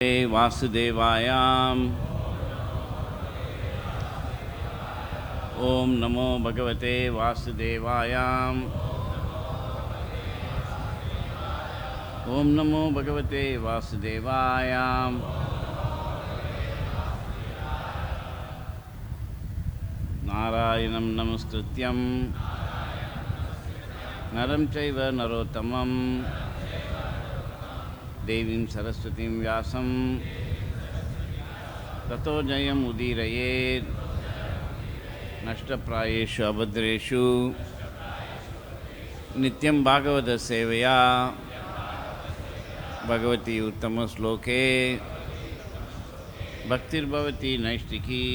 वासुदेवायाम ओम नमो भगवते वासुदेवायाम ओम नमो भगवते वासुदेवायाम नारायणं नमस्कृत्यं नरं चैव नरोत्तमं देवीं सरस्वतीं व्यासं ततो जयमुदीरयेत् नष्टप्रायेषु अभद्रेषु नित्यं भागवतसेवया Bhagwati उत्तमश्लोके भक्तिर्भवति नैष्टिकी.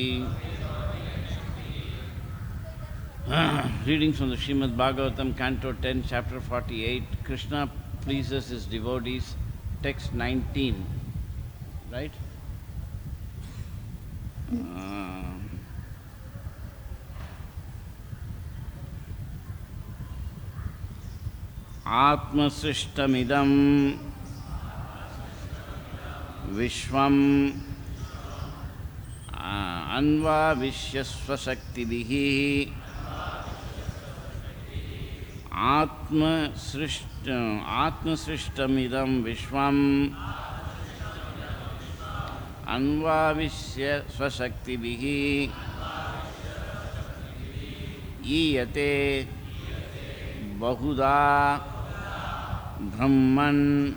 Readings from the Srimad Bhagavatam, Canto 10, Chapter 48. Krishna pleases his devotees. Text 19, right? Atmasrishtamidam Vishwam Anvavishyasvashaktibihi Atmasrishtamidam Vishwam Anvavisya Swashaktibihi Iyate Bahuda Brahman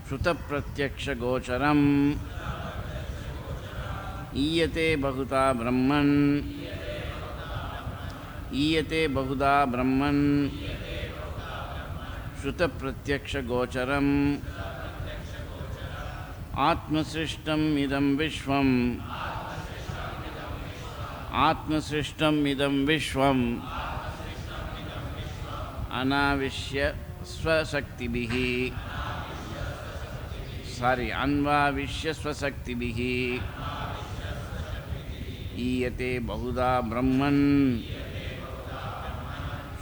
Shrutapratyaksha Gocharam Iyate Bahuda Brahman Iyate Bahuda Brahman Shrutapratyaksha Gocharam Atmasrishtam idam Vishwam Atmasrishtam idam Vishwam Anavishya Swasaktibihi Anvavishya Swasaktibihi Iyate Bahuda Brahman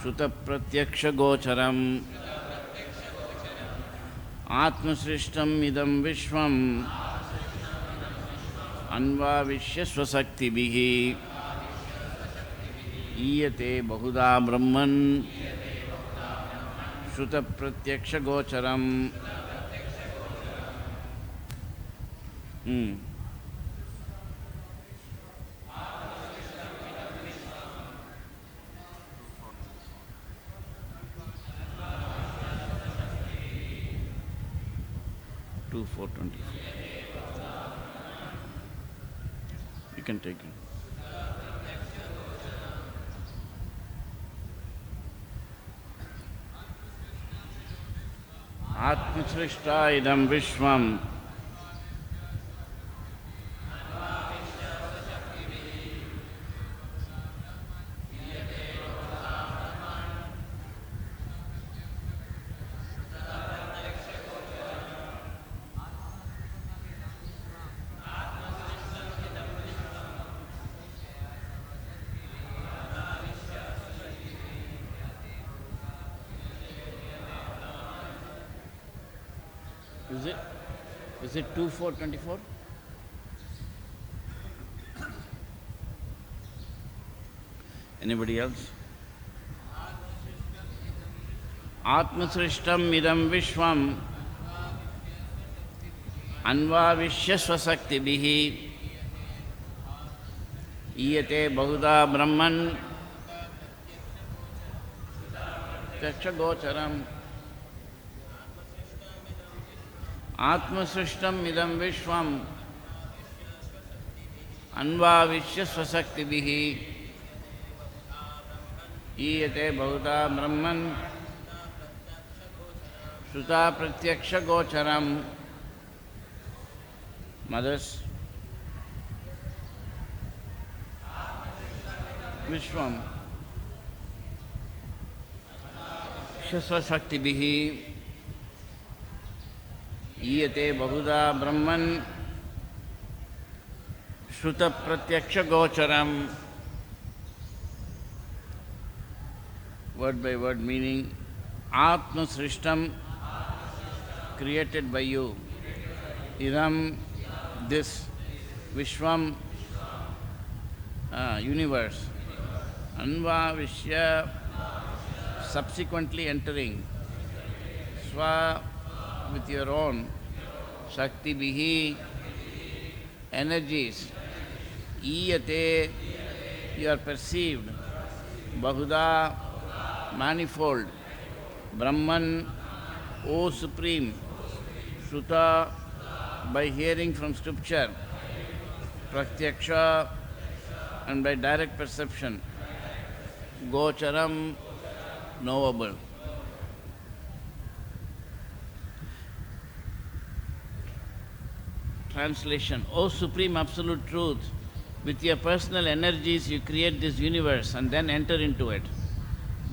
Shrutapratyaksha Gocharam Atmasrishtam idam Vishwam Anvavishya Swasaktibihi Iyate Bahuda Brahman Shrutapratyaksha Gocharam. 424. You can take it. Atmasrishta idam Vishwam Is it 2424? Anybody else? Atmasrishtam idam Vishwam Anvavishya Swasaktibihi Iyate Bahuda Brahman Taksha Gocharam. Atmasrishtam idam Vishwam Anvavishya Swasaktibihi Iyate Bahuda Brahman Shuta Pratyaksha Gocharam. Mothers, Vishwam Swasaktibihi Iyate Bahuda Brahman Shruta Pratyaksha Gocharam. Word by word meaning Atma Srishtam, created by you. Idam, this Vishwam universe, Anvavishya, subsequently entering, Swa, with your own, Shakti Bihi, energies, Iyate, you are perceived, Bahuda, manifold, Brahman, O Supreme, Shruta, by hearing from scripture, Pratyaksha, and by direct perception, Gocharam, knowable. Translation: O Supreme Absolute Truth, with your personal energies you create this universe and then enter into it.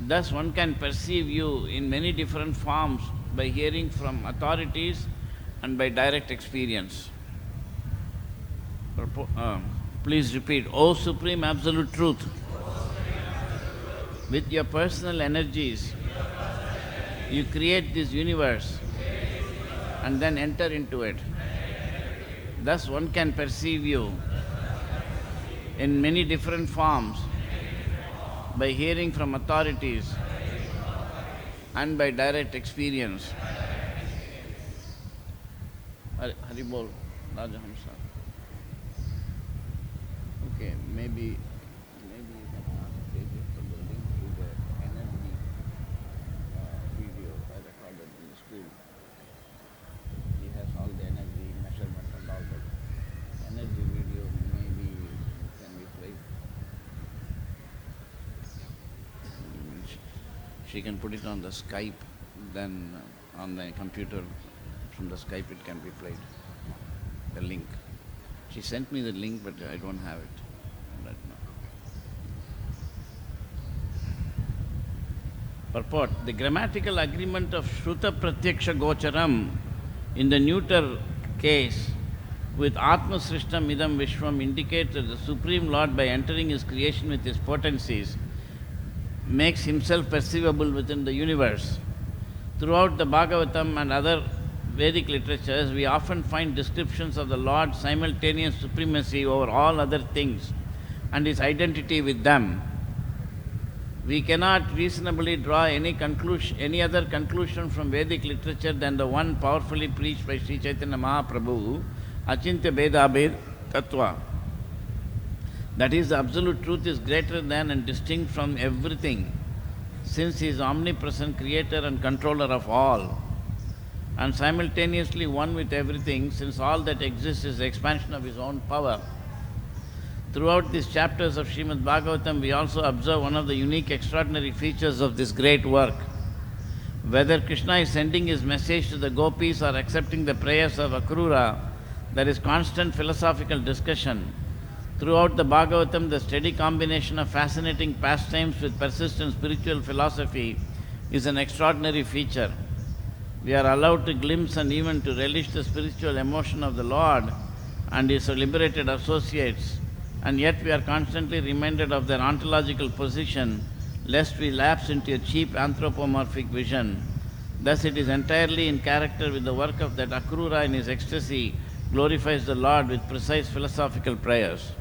Thus one can perceive you in many different forms by hearing from authorities and by direct experience. Please repeat. O Supreme Absolute Truth, with your personal energies you create this universe and then enter into it. Thus one can perceive you in many different forms by hearing from authorities and by direct experience. Hari Bol, Rajahamsa. Okay, maybe you can ask Tejas for the link to the energy video I recorded in the school. He has all the energy measurement and all that. Energy video maybe can be played. She can put it on the Skype, then on the computer, from the Skype it can be played, the link. She sent me the link, but I don't have it right now. Purport: the grammatical agreement of Shruta Pratyaksha Gocharam in the neuter case with Atma Srishtam Idam Vishwam indicates that the Supreme Lord, by entering His creation with His potencies, makes Himself perceivable within the universe. Throughout the Bhagavatam and other Vedic literatures, we often find descriptions of the Lord's simultaneous supremacy over all other things and His identity with them. We cannot reasonably draw any other conclusion from Vedic literature than the one powerfully preached by Sri Chaitanya Mahaprabhu, Achintya Bheda Bhed Tattva. That is, the Absolute Truth is greater than and distinct from everything, since He is omnipresent, creator and controller of all, and simultaneously one with everything, since all that exists is the expansion of His own power. Throughout these chapters of Srimad Bhagavatam, we also observe one of the unique, extraordinary features of this great work. Whether Krishna is sending His message to the gopis or accepting the prayers of Akrura, there is constant philosophical discussion. Throughout the Bhagavatam, the steady combination of fascinating pastimes with persistent spiritual philosophy is an extraordinary feature. We are allowed to glimpse and even to relish the spiritual emotion of the Lord and His liberated associates, and yet we are constantly reminded of their ontological position, lest we lapse into a cheap anthropomorphic vision. Thus it is entirely in character with the work of that Akrura in his ecstasy glorifies the Lord with precise philosophical prayers.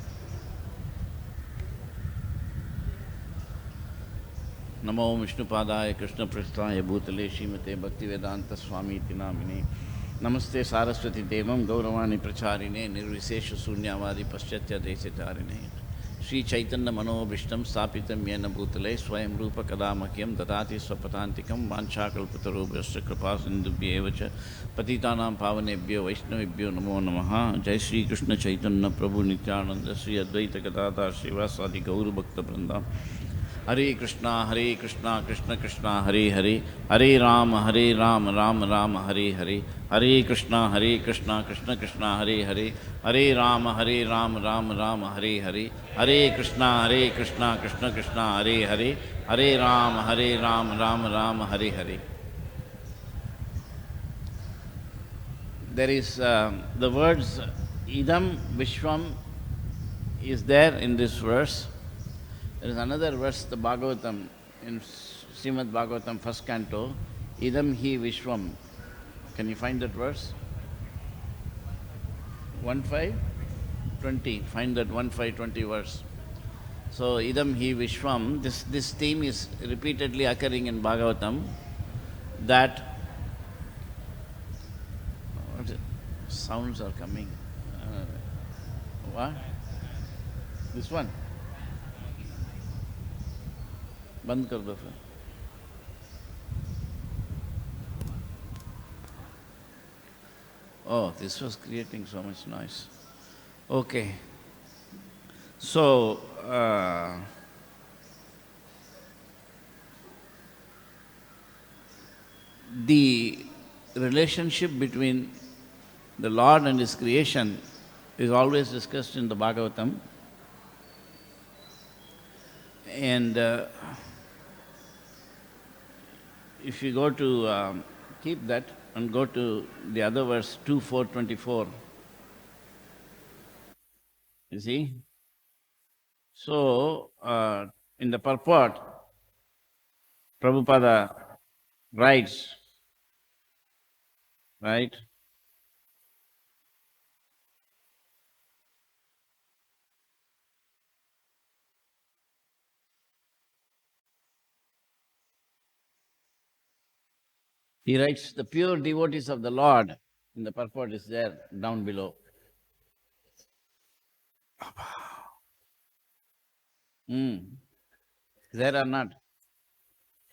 Namo Vishnupadaya Krishna Prasthaya Bhutale Srimate Bhaktivedanta Swami Iti Namine Namaste Saraswati Devam Gauravani Pracharine Nirvisesha Sunyavadi Paschatya Desitarine Sri Chaitanya Mano Vishtam Sapitam Yena Bhutale Swayam Rupa Kadamakyam Dadati Swapatantikam Vanchakalpatarubhyasya Kripasindubhyevacha Patitanam Pavanebhyo Vaishnavibhyo Namo Namaha Jai Sri Krishna Chaitanya Prabhu Nityananda Sri Advaita Gadadhar Srivasadi Gauru Bhakta Vranda Hare Krishna, Krishna Krishna, Hare Hare, Hare Rama, Rama Rama, Hare Hare, Hare Krishna, Krishna Krishna, Hare Hare, Hare Rama, Rama Hare Hare, Hare Krishna, Krishna Krishna, Hare Hare, Hare Rama, Rama Hare Hare. There is the words Idam Vishwam is there in this verse. There is another verse, the Bhagavatam, in Srimad Bhagavatam, first canto, Idam hi Vishwam. Can you find that verse? 1520. Find that 1520 verse. So, idam hi vishwam, this theme is repeatedly occurring in Bhagavatam, that what is it? Sounds are coming. What? This one? Band kar do phir. Oh, this was creating so much noise. Okay. So, the relationship between the Lord and His creation is always discussed in the Bhagavatam. And if you go to, keep that and go to the other verse, 2:4-24. You see? So, in the purport, Prabhupada writes, right? He writes, the pure devotees of the Lord, in the purport is there, down below. There or not?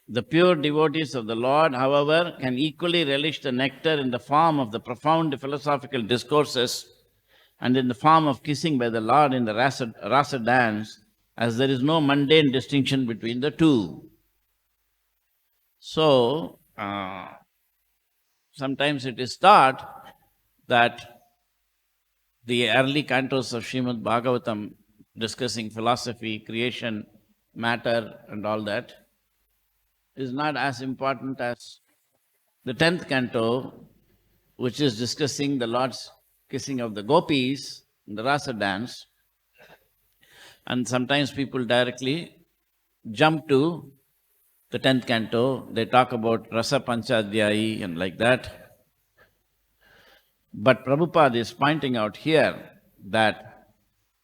The pure devotees of the Lord, however, can equally relish the nectar in the form of the profound philosophical discourses and in the form of kissing by the Lord in the rasa dance, as there is no mundane distinction between the two. So, sometimes it is thought that the early cantos of Srimad Bhagavatam discussing philosophy, creation, matter and all that is not as important as the 10th canto, which is discussing the Lord's kissing of the gopis in the rasa dance. And sometimes people directly jump to the 10th canto, they talk about rasa panchadhyayi and like that. But Prabhupada is pointing out here that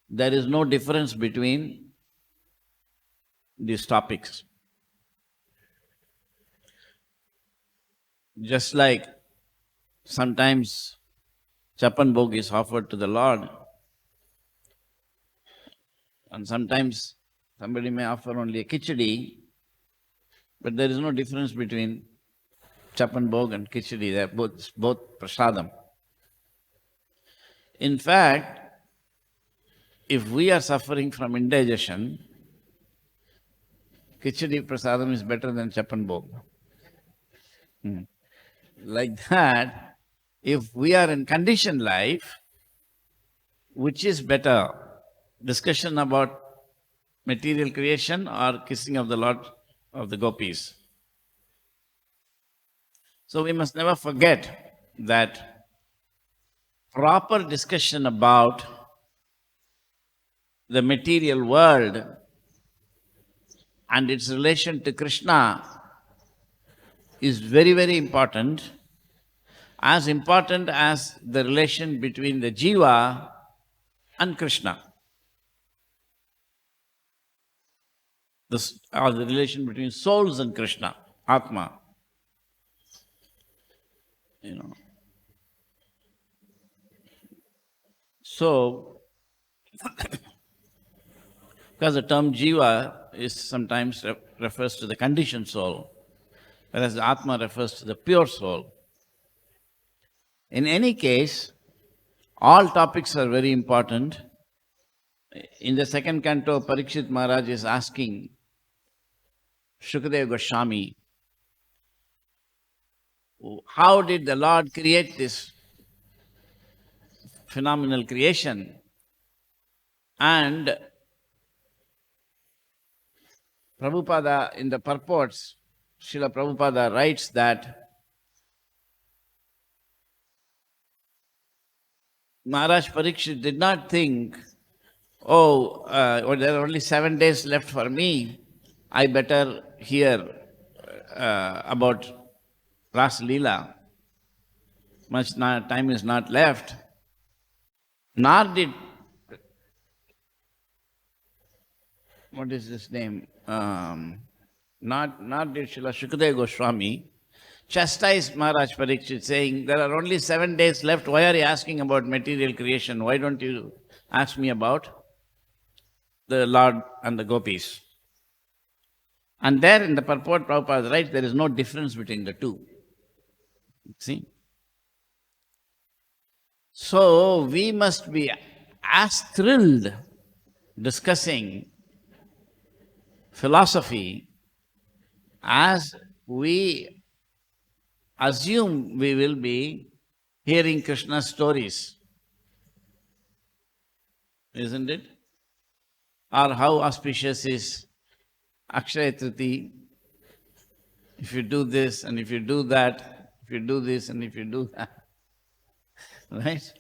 there is no difference between these topics. Just like sometimes chapan bhog is offered to the Lord, and sometimes somebody may offer only a khichdi, but there is no difference between chapan bhog and khichdi. They are both prasadam. In fact, if we are suffering from indigestion, khichdi prasadam is better than chapan bhog. Like that, if we are in conditioned life, which is better? Discussion about material creation or kissing of the Lord of the gopis? So we must never forget that proper discussion about the material world and its relation to Krishna is very, very important as the relation between the jiva and Krishna. Or the relation between souls and Krishna, Atma. So, because the term jiva is sometimes refers to the conditioned soul, whereas the Atma refers to the pure soul. In any case, all topics are very important. In the second canto, Parikshit Maharaj is asking Shukadeva Goswami, how did the Lord create this phenomenal creation? And Prabhupada, in the purports, Srila Prabhupada writes that Maharaj Parikshit did not think, there are only 7 days left for me, I better hear about Ras Leela. Much time is not left. Nor did, what is his name? Not did Srila Shukadeva Goswami chastise Maharaj Parikshit, saying, there are only 7 days left. Why are you asking about material creation? Why don't you ask me about the Lord and the gopis? And there in the purport, Prabhupada writes, there is no difference between the two. See? So we must be as thrilled discussing philosophy as we assume we will be hearing Krishna's stories. Isn't it? Or how auspicious is Akshaya Triti, if you do this and if you do that, if you do this and if you do that. Right?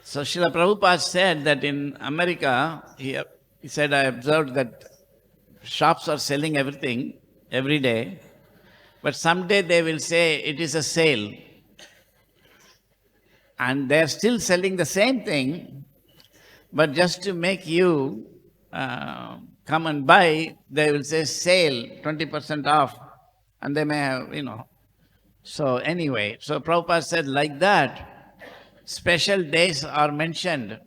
So Srila Prabhupada said that in America, he said, I observed that shops are selling everything every day, but someday they will say it is a sale. And they are still selling the same thing, but just to make you come and buy, they will say sale, 20% off, and they may have, So anyway, so Prabhupada said like that, special days are mentioned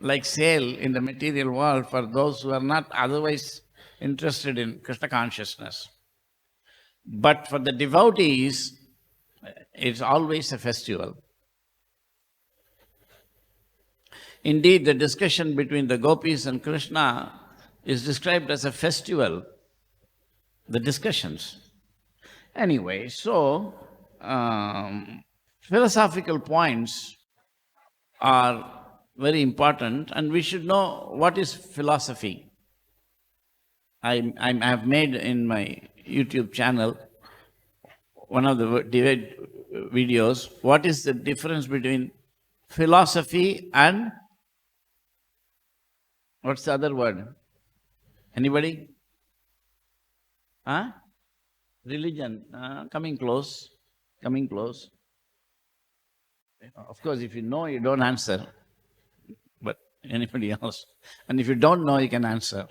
like sale in the material world for those who are not otherwise interested in Krishna consciousness. But for the devotees, it's always a festival. Indeed, the discussion between the gopis and Krishna is described as a festival, the discussions. Anyway, so philosophical points are very important, and we should know what is philosophy. I have made in my YouTube channel one of the debate videos, what is the difference between philosophy and what's the other word? Anybody? Huh? Religion. Coming close. Coming close. Of course, if you know, you don't answer. But anybody else? And if you don't know, you can answer.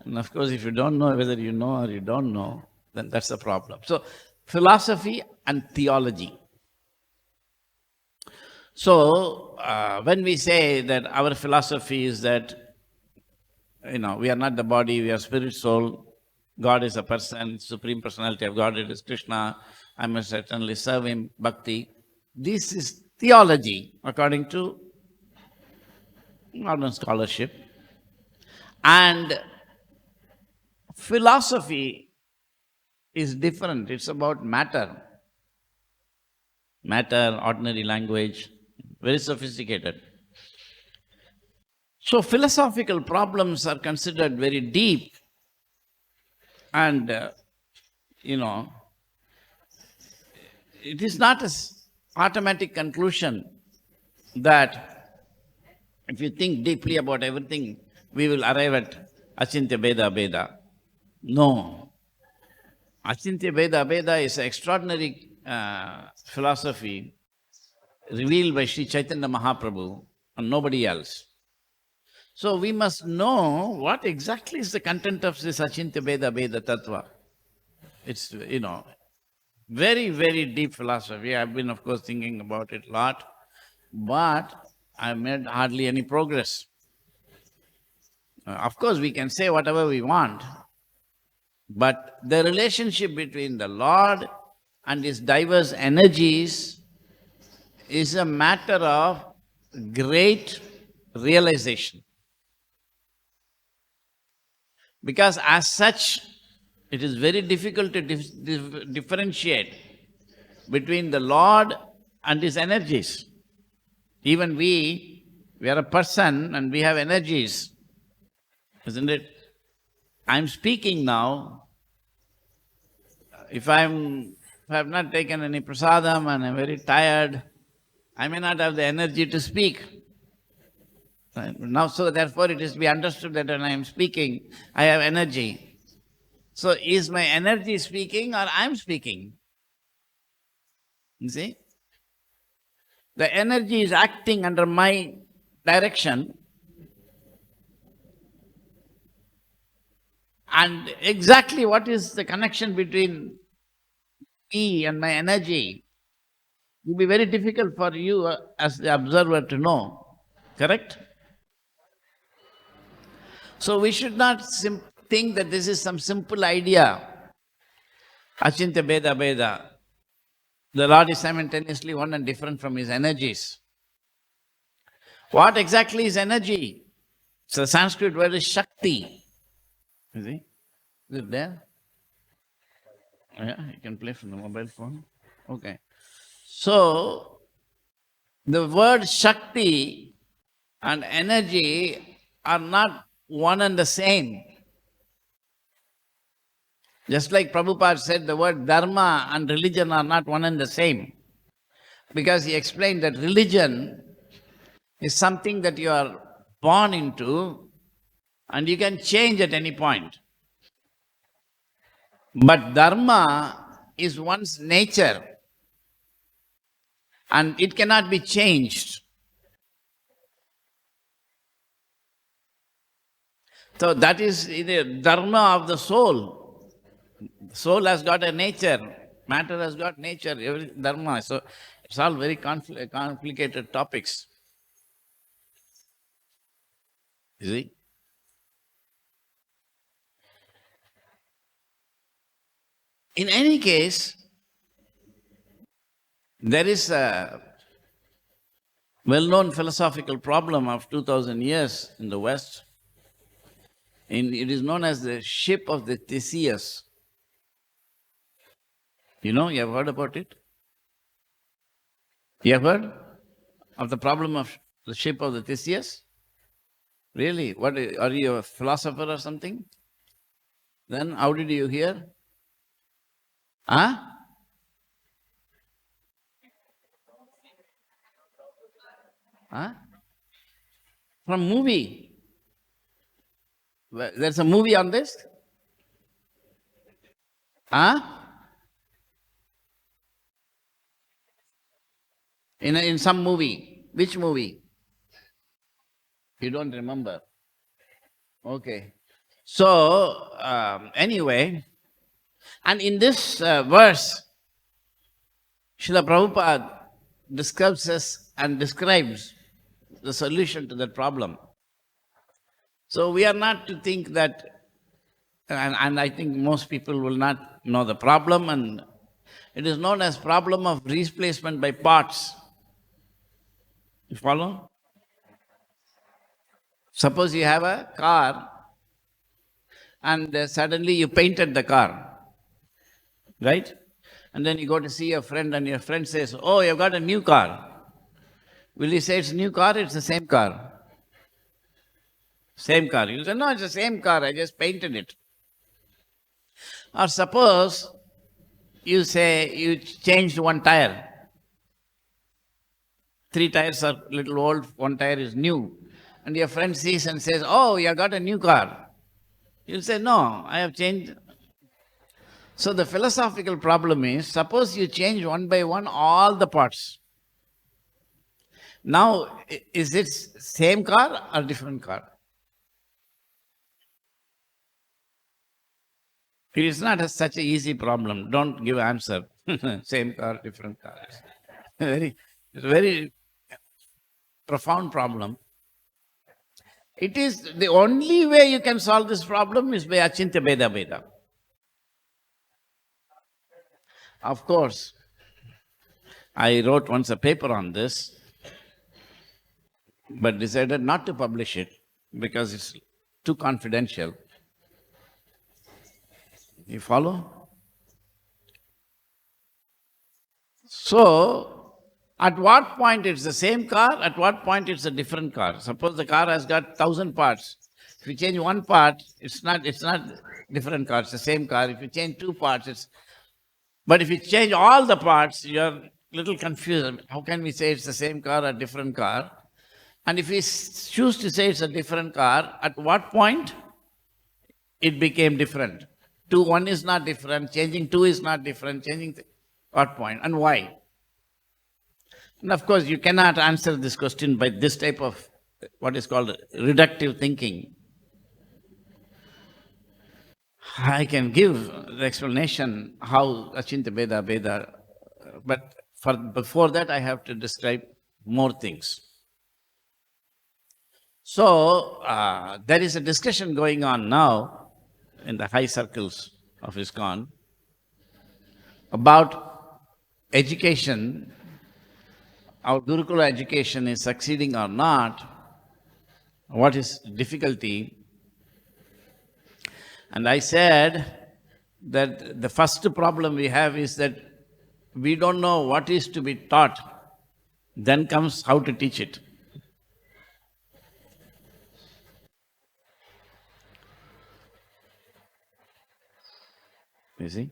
And of course, if you don't know whether you know or you don't know, then that's the problem. So, philosophy and theology. So, when we say that our philosophy is that, we are not the body, we are spirit, soul, God is a person, Supreme Personality of God, it is Krishna, I must certainly serve Him, bhakti. This is theology, according to modern scholarship. And philosophy is different. It's about matter. Matter, ordinary language, very sophisticated. So philosophical problems are considered very deep, and, it is not an automatic conclusion that if you think deeply about everything, we will arrive at Achintya Bheda Bheda. No. Achintya Bheda Bheda is an extraordinary philosophy revealed by Sri Chaitanya Mahaprabhu and nobody else. So we must know what exactly is the content of this Achintya Bheda Bheda Tattva. It's, very, very deep philosophy. I've been, of course, thinking about it a lot, but I've made hardly any progress. Of course, we can say whatever we want, but the relationship between the Lord and His diverse energies is a matter of great realization. Because as such, it is very difficult to differentiate between the Lord and His energies. Even we are a person and we have energies, isn't it? I'm speaking now. If I have not taken any prasadam and I'm very tired, I may not have the energy to speak. Now, so therefore, it is to be understood that when I am speaking, I have energy. So, is my energy speaking or I am speaking? You see? the energy is acting under my direction, and exactly what is the connection between me and my energy, it will be very difficult for you as the observer to know. Correct? So we should not think that this is some simple idea. Achintya Beda Beda. The Lord is simultaneously one and different from his energies. What exactly is energy? So Sanskrit word is Shakti. You see? Is it there? Yeah, you can play from the mobile phone. Okay. So, the word Shakti and energy are not one and the same. Just like Prabhupada said, the word Dharma and religion are not one and the same. Because he explained that religion is something that you are born into and you can change at any point. But Dharma is one's nature and it cannot be changed. So that is the Dharma of the soul. Soul has got a nature, matter has got nature, every Dharma. So it's all very complicated topics. You see? In any case, there is a well-known philosophical problem of 2000 years in the West. It is known as the ship of the Theseus. You know, you have heard about it? You have heard of the problem of the ship of the Theseus? Really? What, are you a philosopher or something? Then how did you hear? Huh? Huh? From movie. There's a movie on this? Huh? In some movie. Which movie? You don't remember? Okay. So, anyway, and in this verse, Srila Prabhupada discusses and describes the solution to that problem. So we are not to think that, and I think most people will not know the problem, and it is known as problem of replacement by parts. You follow? Suppose you have a car and suddenly you painted the car, right? And then you go to see your friend and your friend says, oh, you've got a new car. Will you say it's a new car? It's the same car. Same car. You say, no, it's the same car. I just painted it. Or suppose you say you changed one tire. 3 tires are little old, 1 tire is new. And your friend sees and says, oh, you have got a new car. You'll say, no, I have changed. So the philosophical problem is, suppose you change one by one all the parts. Now, is it same car or different car? It is not such an easy problem. Don't give answer. Same car, different car. It's a very profound problem. It is the only way you can solve this problem is by Achintya Beda Beda. Of course, I wrote once a paper on this, but decided not to publish it because it's too confidential. You follow? So, at what point it's the same car, at what point it's a different car. Suppose the car has got 1,000 parts. If you change one part, it's not different car, it's the same car. If you change 2 parts, it's... But if you change all the parts, you're a little confused. How can we say it's the same car or different car? And if we choose to say it's a different car, at what point it became different? 1 is not different, changing 2 is not different, changing what point and why? And of course, you cannot answer this question by this type of what is called reductive thinking. I can give the explanation how Achinta Veda Veda, but before that I have to describe more things. So there is a discussion going on now in the high circles of ISKCON about education, our Gurukula education is succeeding or not, what is difficulty. And I said that the first problem we have is that we don't know what is to be taught, then comes how to teach it. You see?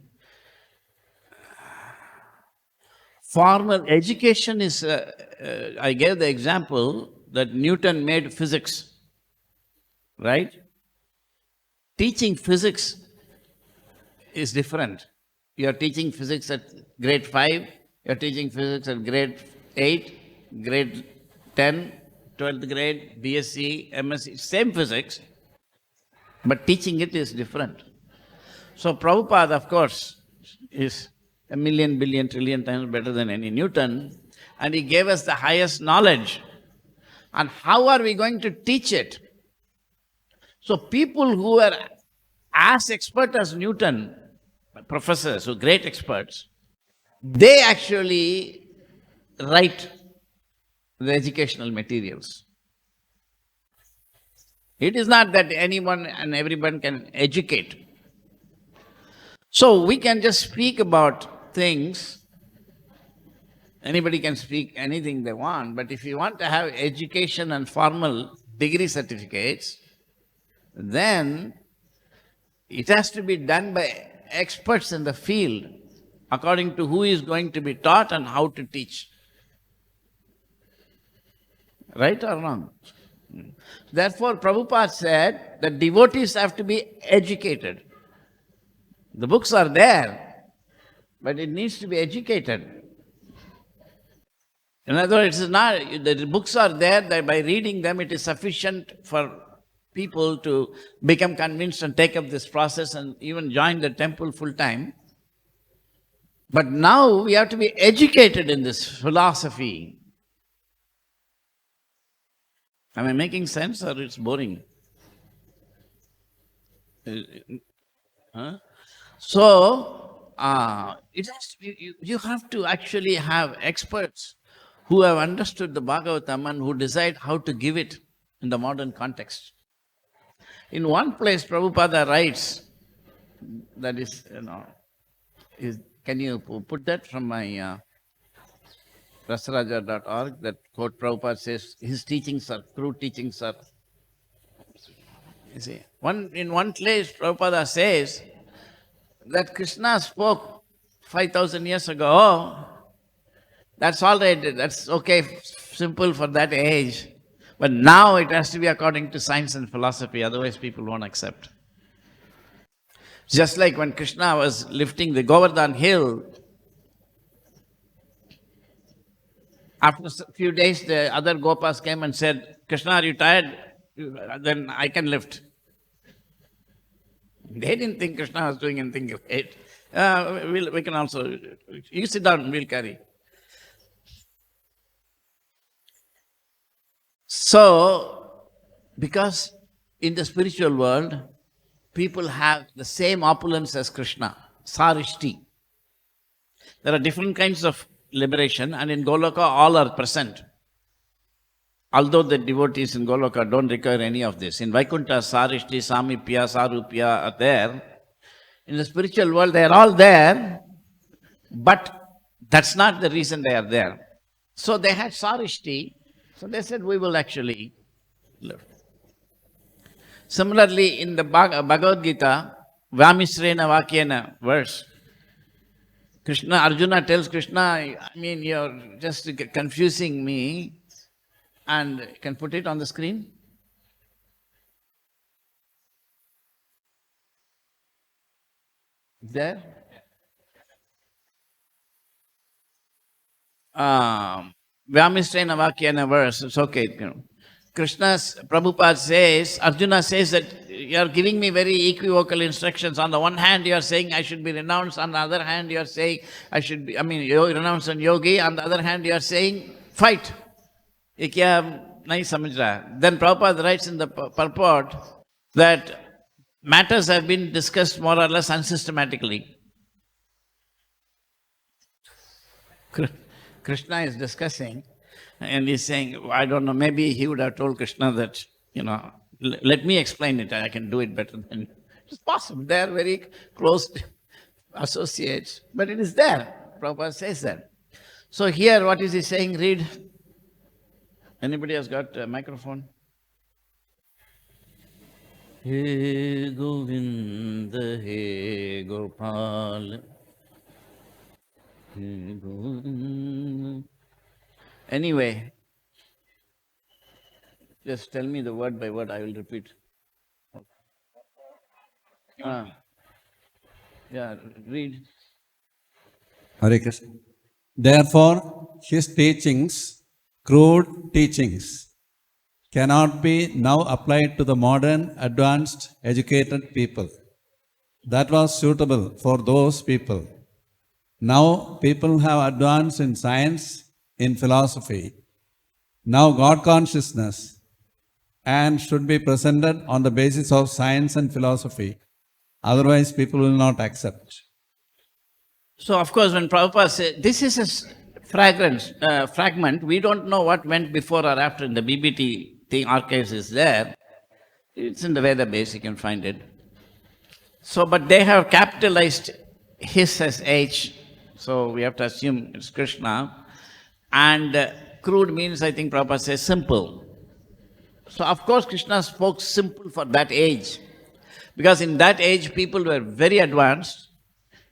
Formal education is, I gave the example that Newton made physics, right? Teaching physics is different. You are teaching physics at grade 5, you are teaching physics at grade 8, grade 10, 12th grade, BSc, MSc, same physics, but teaching it is different. So Prabhupada, of course, is a million, billion, trillion times better than any Newton, and he gave us the highest knowledge. And how are we going to teach it? So people who are as expert as Newton, professors who are great experts, they actually write the educational materials. It is not that anyone and everyone can educate. So we can just speak about things. Anybody can speak anything they want, but if you want to have education and formal degree certificates, then it has to be done by experts in the field according to who is going to be taught and how to teach. Right or wrong? Therefore, Prabhupada said that devotees have to be educated. The books are there, but it needs to be educated. In other words, it's not, the books are there, that by reading them it is sufficient for people to become convinced and take up this process and even join the temple full time. But now we have to be educated in this philosophy. Am I making sense or it's boring? Huh? So, it has to be, you have to actually have experts who have understood the Bhagavatam and who decide how to give it in the modern context. In one place, Prabhupada writes, that is, can you put that from my Rasaraj.org, that quote Prabhupada says, his teachings are, true teachings are, you see. In one place, Prabhupada says that Krishna spoke 5,000 years ago. That's all right, that's okay, simple for that age. But now it has to be according to science and philosophy, otherwise people won't accept. Just like when Krishna was lifting the Govardhan hill, after a few days the other Gopas came and said, Krishna, are you tired? Then I can lift. They didn't think Krishna was doing anything great. We can also, you sit down, we'll carry. So, because in the spiritual world, people have the same opulence as Krishna, sarishti. There are different kinds of liberation, and in Goloka all are present. Although the devotees in Goloka don't require any of this. In Vaikuntha, sarishti, samipya, sarupya are there. In the spiritual world, they are all there, but that's not the reason they are there. So they had sarishti, so they said, we will actually live. Similarly, in the Bhagavad-gita, Vamisrena Vakyena verse, Arjuna tells Krishna, I mean, you're just confusing me. And can put it on the screen? There? Vyamistrena Vakyana verse, it's okay. Prabhupada says, Arjuna says that you are giving me very equivocal instructions. On the one hand, you are saying I should be renounced. On the other hand, you are saying renounce and yogi. On the other hand, you are saying fight. Ye kya nahi samajh raha. Then Prabhupada writes in the purport that matters have been discussed more or less unsystematically. Krishna is discussing and he's saying, I don't know, maybe he would have told Krishna that, let me explain it, I can do it better than you. It's possible. They are very close associates, but it is there. Prabhupada says that. So here, what is he saying? Read. Anybody has got a microphone? He Govinda, He Gopal. Anyway, just tell me the word by word, I will repeat. Yeah, read. Hare Krishna. Therefore, his teachings, crude teachings, cannot be now applied to the modern, advanced, educated people. That was suitable for those people. Now people have advanced in science, in philosophy. Now God consciousness and should be presented on the basis of science and philosophy. Otherwise people will not accept. So of course when Prabhupada said, this is a fragment, we don't know what went before or after in the BBT thing, archives is there. It's in the Veda base, you can find it. So, but they have capitalized his as H, so we have to assume it's Krishna. And crude means, I think Prabhupada says, simple. So, of course, Krishna spoke simple for that age. Because in that age, people were very advanced.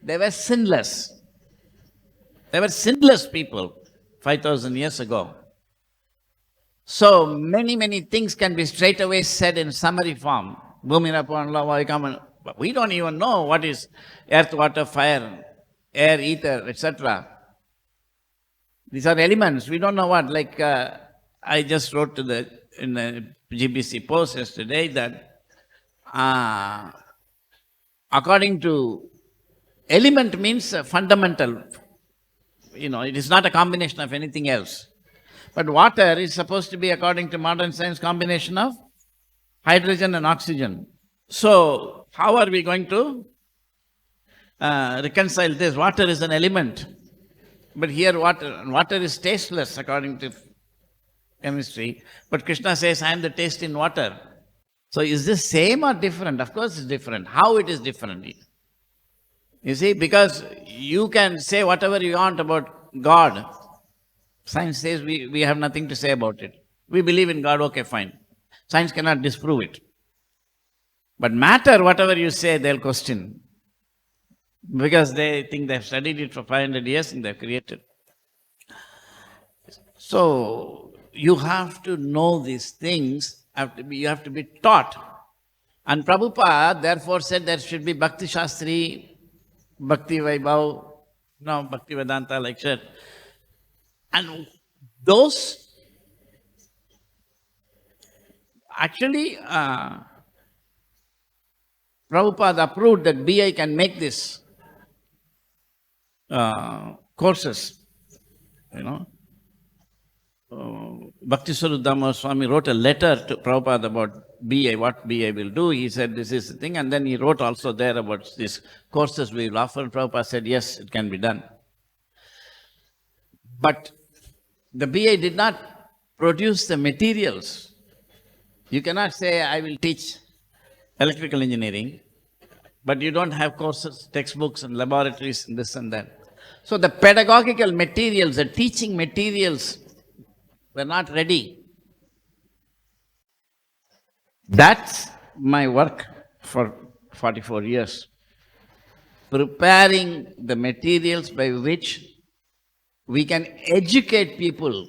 They were sinless. They were sinless people 5,000 years ago. So, many things can be straight away said in summary form. But we don't even know what is earth, water, fire, air, ether, etc. These are elements. We don't know what. Like I just wrote in the GBC post yesterday that according to element means fundamental. It is not a combination of anything else. But water is supposed to be, according to modern science, combination of hydrogen and oxygen. So, how are we going to reconcile this? Water is an element, but here water is tasteless according to chemistry. But Krishna says, I am the taste in water. So, is this same or different? Of course, it's different. How it is different? You see, because you can say whatever you want about God. Science says we have nothing to say about it. We believe in God, okay, fine. Science cannot disprove it. But matter, whatever you say, they'll question. Because they think they've studied it for 500 years and they've created. So, you have to know these things, you have to be taught. And Prabhupada therefore said there should be Bhakti Shastri, Bhakti Vaibhav, Bhakti Vedanta lecture. And those actually Prabhupada approved that BI can make this courses, Bhakti Swarup Swami wrote a letter to Prabhupada about BI, what BI will do. He said this is the thing, and then he wrote also there about these courses we will offer. Prabhupada said, yes, it can be done. But the BI did not produce the materials. You cannot say, I will teach electrical engineering, but you don't have courses, textbooks and laboratories and this and that. So the pedagogical materials, the teaching materials were not ready. That's my work for 44 years. Preparing the materials by which we can educate people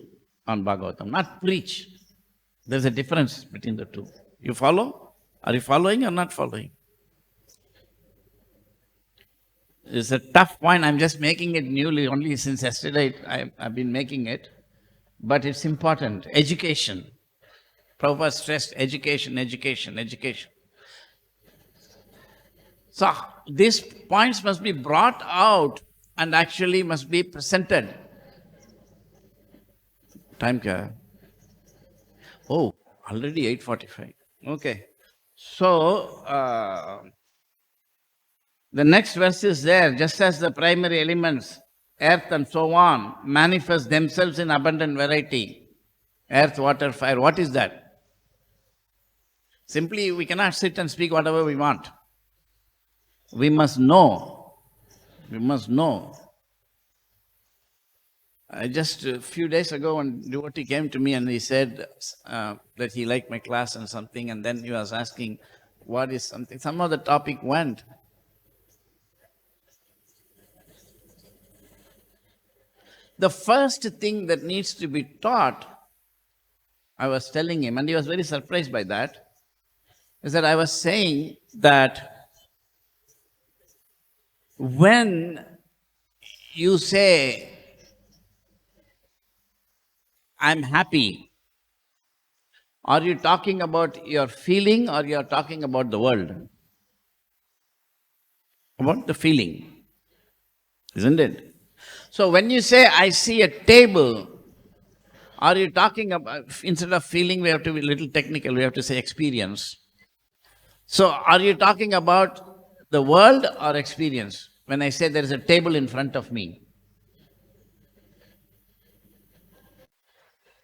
on Bhagavatam, not preach. There's a difference between the two. You follow? Are you following or not following? It's a tough point. I'm just making it newly, only since yesterday I've been making it. but it's important. Education. Prabhupada stressed education, education, education. So these points must be brought out and actually must be presented. Time kya? Oh, already 8:45. Okay. So, the next verse is there, just as the primary elements, earth and so on, manifest themselves in abundant variety. Earth, water, fire. What is that? Simply, we cannot sit and speak whatever we want. We must know. We must know. Just a few days ago, one devotee came to me and he said that he liked my class and something, and then he was asking, what is something? Somehow the topic went. The first thing that needs to be taught, I was telling him, and he was very surprised by that, is that I was saying that when you say, I'm happy, are you talking about your feeling or you are talking about the world? About the feeling, isn't it? So when you say, I see a table, are you talking about, instead of feeling, we have to be a little technical, we have to say experience. So are you talking about the world or experience? When I say there is a table in front of me.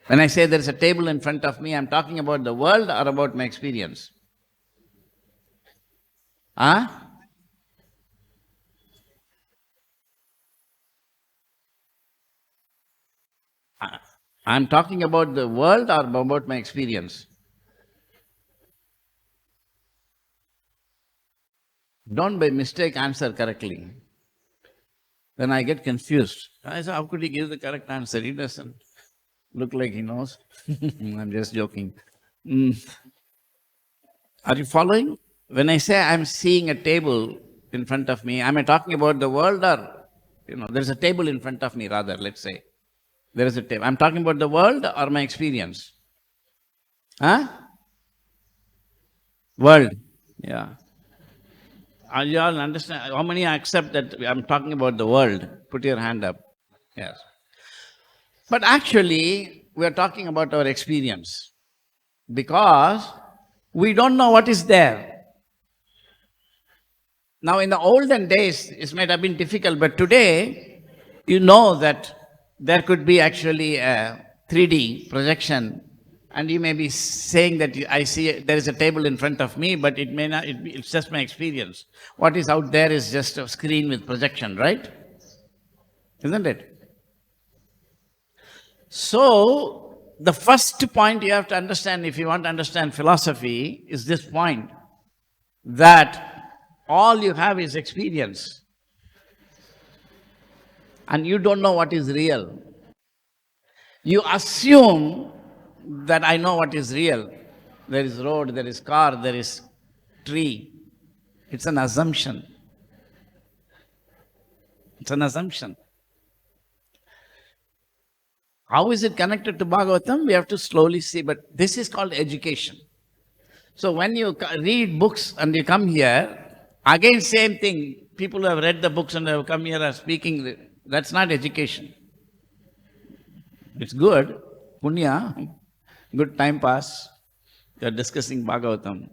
When I say there is a table in front of me, I'm talking about the world or about my experience? Huh? I'm talking about the world or about my experience? Don't by mistake answer correctly. Then I get confused. I say, how could he give the correct answer? He doesn't look like he knows. I'm just joking. Are you following? When I say I'm seeing a table in front of me, am I talking about the world or, there's a table in front of me rather, let's say. There is a table. I'm talking about the world or my experience? Huh? World. Yeah. Are you all understand? How many accept that I'm talking about the world? Put your hand up. Yes. But actually, we are talking about our experience because we don't know what is there. Now, in the olden days, it might have been difficult, but today, you know that there could be actually a 3D projection, and you may be saying that I see there is a table in front of me, but it may not. It's just my experience. What is out there is just a screen with projection, right? Isn't it? So, the first point you have to understand, if you want to understand philosophy, is this point that all you have is experience and you don't know what is real. You assume that I know what is real. There is road, there is car, there is tree. It's an assumption. It's an assumption. How is it connected to Bhagavatam? We have to slowly see, but this is called education. So when you read books and you come here, again same thing. People who have read the books and have come here are speaking. That's not education. It's good, punya, good time pass. You're discussing Bhagavatam.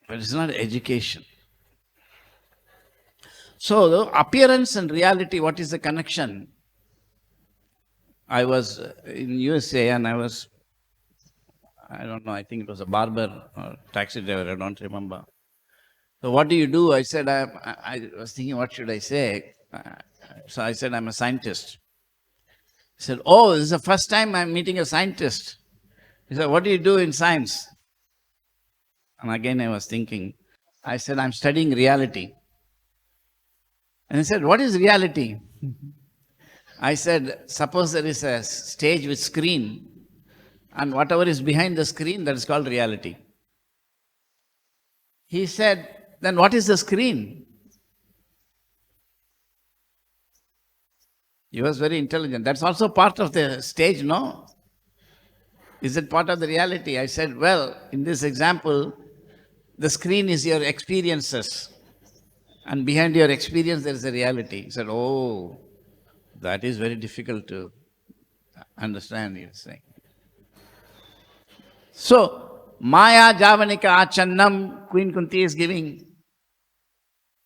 But it's not education. So the appearance and reality, what is the connection? I was in USA and I don't know, I think it was a barber or taxi driver, I don't remember. So what do you do? I said, I was thinking, what should I say? So I said, I'm a scientist. He said, oh, this is the first time I'm meeting a scientist. He said, what do you do in science? And again I was thinking, I said, I'm studying reality. And he said, what is reality? I said, suppose there is a stage with screen, and whatever is behind the screen, that is called reality. He said, then what is the screen? He was very intelligent. That's also part of the stage, no? Is it part of the reality? I said, well, in this example, the screen is your experiences. And behind your experience, there is a reality. He said, oh, that is very difficult to understand, he was saying. So, Maya Javanika Achannam, Queen Kunti is giving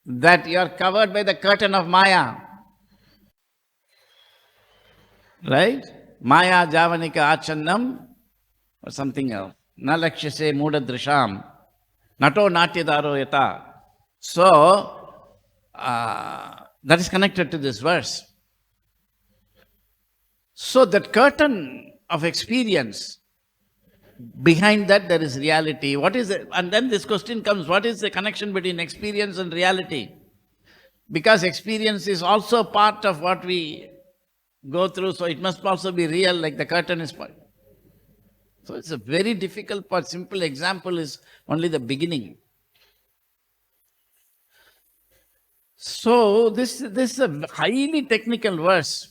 that you are covered by the curtain of Maya. Right? Maya Javanika Achannam or something else. Na lakshase muda drisham. Nato natyadaro yata. So, that is connected to this verse. So, that curtain of experience, behind that there is reality. What is it? And then this question comes, what is the connection between experience and reality? Because experience is also part of what we go through, so it must also be real, like the curtain is part. So it's a very difficult part. Simple example is only the beginning. So this is a highly technical verse.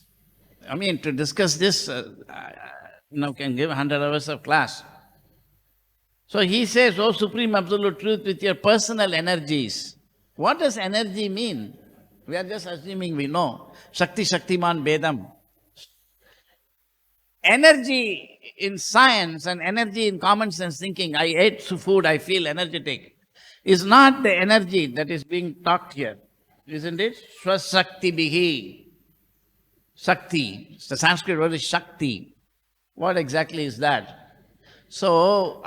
I mean, to discuss this, can give 100 hours of class. So he says, oh Supreme Absolute Truth, with your personal energies. What does energy mean? We are just assuming we know. Shakti Shaktiman Bedam. Energy in science and energy in common sense thinking, I ate food, I feel energetic, is not the energy that is being talked here. Isn't it? Swasakti bihi. Shakti. The Sanskrit word is Shakti. What exactly is that? So,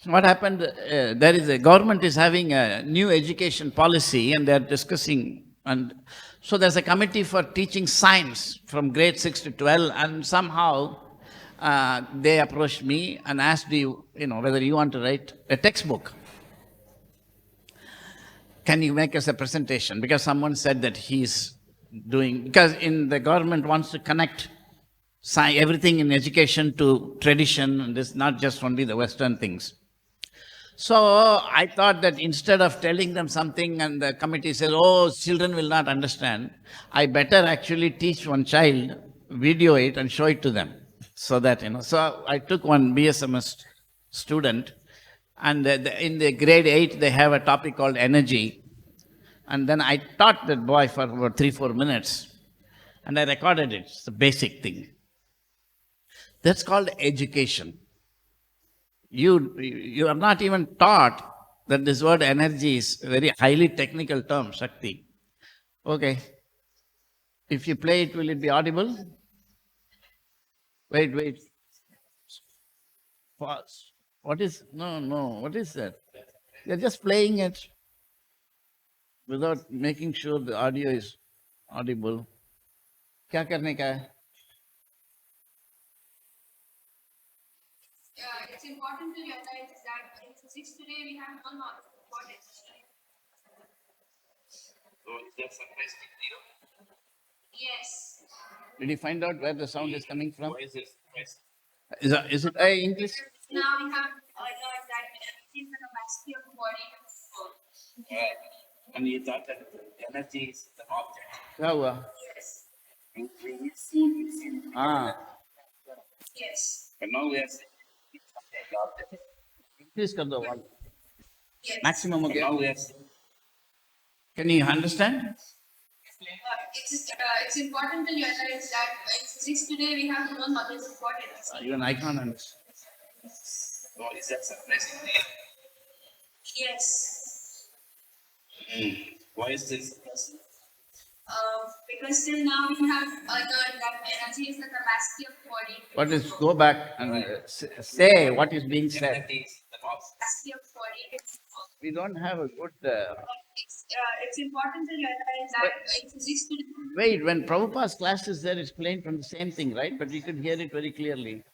what happened, there is a government is having a new education policy and they are discussing, and so there's a committee for teaching science from grade 6 to 12, and somehow they approached me and asked you, whether you want to write a textbook. Can you make us a presentation? Because someone said that he's doing, because in the government wants to connect everything in education to tradition, and this not just only the Western things. So I thought that instead of telling them something and the committee says, oh, children will not understand, I better actually teach one child, video it and show it to them. So that, so I took one BSMS student, and in the grade 8, they have a topic called energy. And then I taught that boy for about 3-4 minutes, and I recorded it. It's the basic thing. That's called education. You are not even taught that this word energy is a very highly technical term, Shakti. Okay. If you play it, will it be audible? Wait. Pause. What is, no, what is that? You're just playing it without making sure the audio is audible. Kya karne ka hai? It's important to realize that in physics today we have one knowledge of what is. So is that surprising to you? Yes. Did you find out where the sound is coming from? Why is it? Is it English? Now we have learned that energy is the capacity of the body. Right. And you thought that energy is the object. Kya hua? Yes. Yes. But now we are saying the object. Increase kar do one. Yes. Maximum again. Now we are saying. Can you understand? It's important to realize that in physics today we have one knowledge of what is. Even I can't understand. So is that surprising to you? Yes. Why is this surprising? Because till now we have learned that energy is the capacity of the body. What is, go back and say what is being said. Capacity of the body. We don't have a good... It's important to realize that in physics today. Wait, when Prabhupada's class is there, it's playing from the same thing, right? But we could hear it very clearly.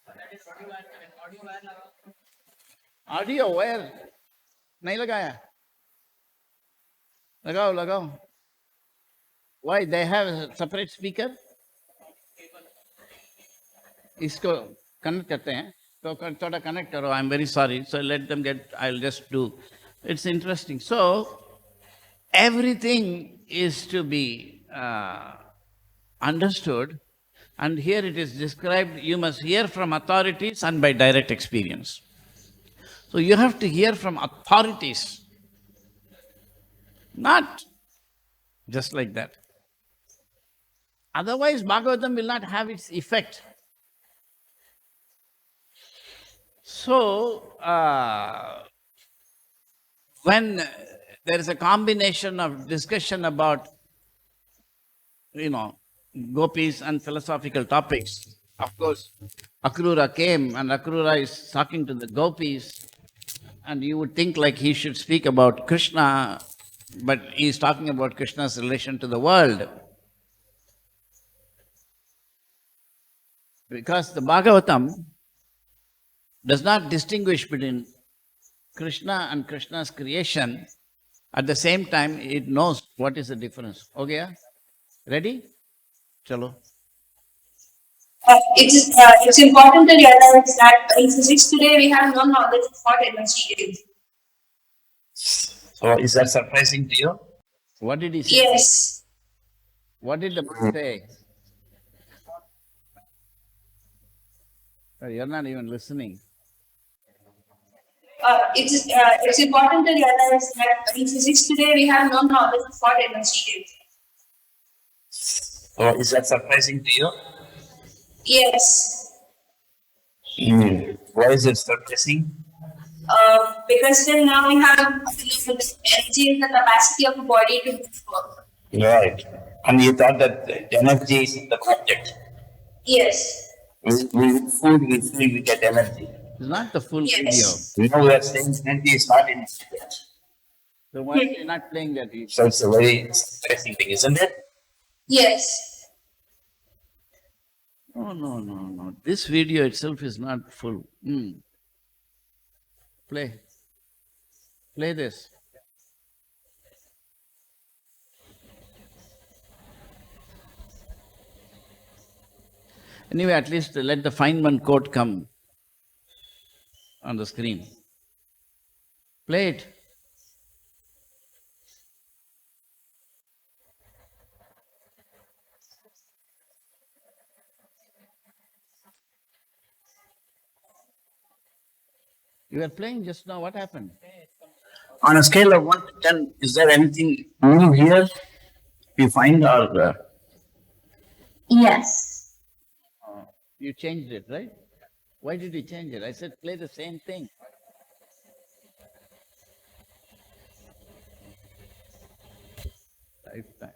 Audio where? Nahi lagaya? Lagao. Why? They have a separate speaker? इसको connect करते हैं तो थोड़ा connect करो. I'm very sorry. So let them get. I'll just do. It's interesting. So everything is to be understood, and here it is described, you must hear from authorities and by direct experience. So you have to hear from authorities, not just like that. Otherwise, Bhagavatam will not have its effect. So, when there is a combination of discussion about, gopis and philosophical topics, of course, Akrura came and Akrura is talking to the gopis, and you would think like he should speak about Krishna, but he is talking about Krishna's relation to the world. Because the Bhagavatam does not distinguish between Krishna and Krishna's creation. At the same time, it knows what is the difference. Okay? Ready? Chalo. It's important to realize that in physics today we have no knowledge of what energy is. So is that surprising to you? What did he say? Yes. What did the book say? You're not even listening. It's important to realize that in physics today we have no knowledge of what energy is. So is that surprising to you? Yes. Why is it surprising? Because till now we have energy is the capacity of the body to do work. Right. And you thought that the energy is the object. Yes. With food, we feel we get energy. It's not the full Yes. video. We are saying energy is not in object. So why are you not playing that video? So it's a very surprising thing, isn't it? Yes. No. This video itself is not full. Play. Play this. Anyway, at least let the Feynman quote come on the screen. Play it. You were playing just now, what happened? On a scale of 1 to 10, is there anything new here you find or Yes. You changed it, right? Why did you change it? I said play the same thing. Lifetime.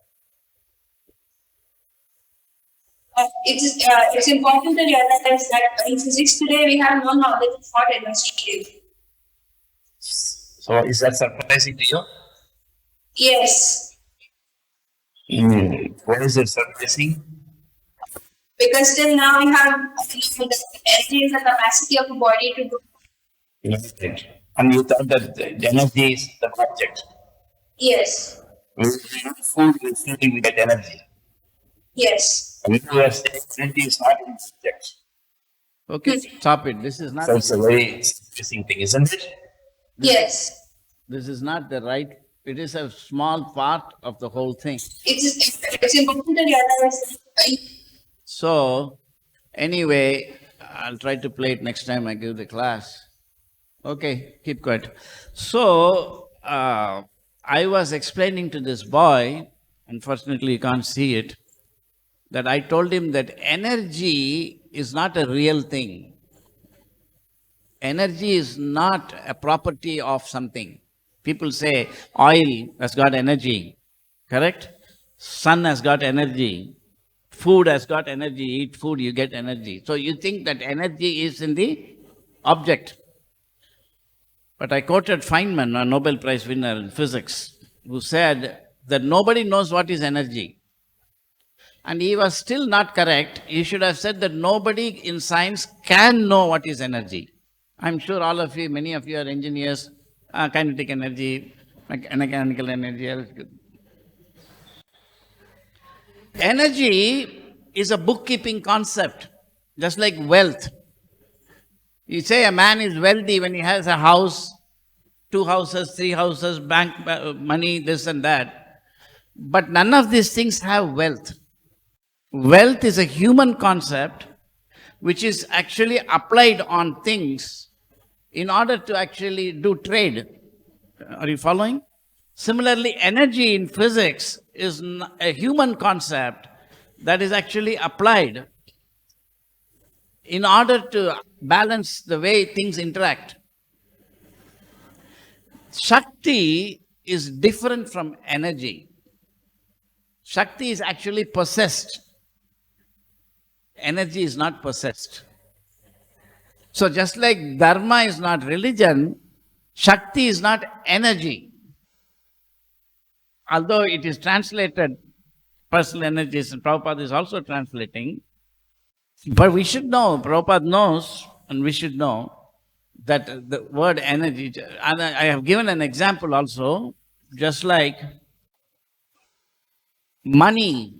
It's important to realize that in physics today we have no knowledge of what energy is. so is that surprising to you? Yes. Why is it surprising? Because till now we have energy is the capacity of the body to do. Right. And you thought that the energy is the object. Yes. With food, we feel we get energy. Yes. We are saying energy is not in object. Okay, stop it. This is not. So it's a very interesting thing, isn't it? Yes. This is not the right. It is a small part of the whole thing. It's important to realize. So, anyway, I'll try to play it next time I give the class. Okay, keep quiet. So, I was explaining to this boy, unfortunately you can't see it, that I told him that energy is not a real thing. Energy is not a property of something. People say oil has got energy, correct? Sun has got energy. Food has got energy. Eat food, you get energy. So you think that energy is in the object. But I quoted Feynman, a Nobel Prize winner in physics, who said that nobody knows what is energy. And he was still not correct. He should have said that nobody in science can know what is energy. I'm sure all of you, many of you are engineers, kinetic energy, mechanical energy. Energy is a bookkeeping concept, just like wealth. You say a man is wealthy when he has a house, 2 houses, 3 houses, bank money, this and that. But none of these things have wealth. wealth is a human concept which is actually applied on things in order to actually do trade. Are you following? Similarly, energy in physics is a human concept that is actually applied in order to balance the way things interact. Shakti is different from energy. Shakti is actually possessed. Energy is not possessed. So just like dharma is not religion, Shakti is not energy. Although it is translated personal energies, and Prabhupada is also translating, but we should know, Prabhupada knows, and we should know that the word energy, and I have given an example also, just like money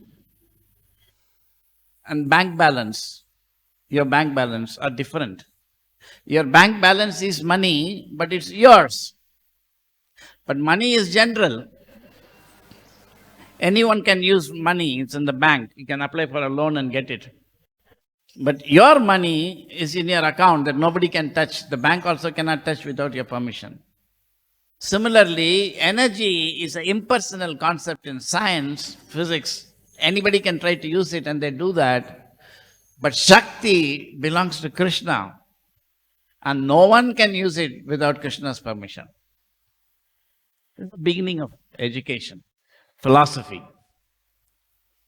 and bank balance, your bank balance are different. Your bank balance is money, but it's yours. But money is general. Anyone can use money, it's in the bank. You can apply for a loan and get it. But your money is in your account that nobody can touch. The bank also cannot touch without your permission. Similarly, energy is an impersonal concept in science, physics. Anybody can try to use it and they do that. But Shakti belongs to Krishna. And no one can use it without Krishna's permission. It's the beginning of education, philosophy.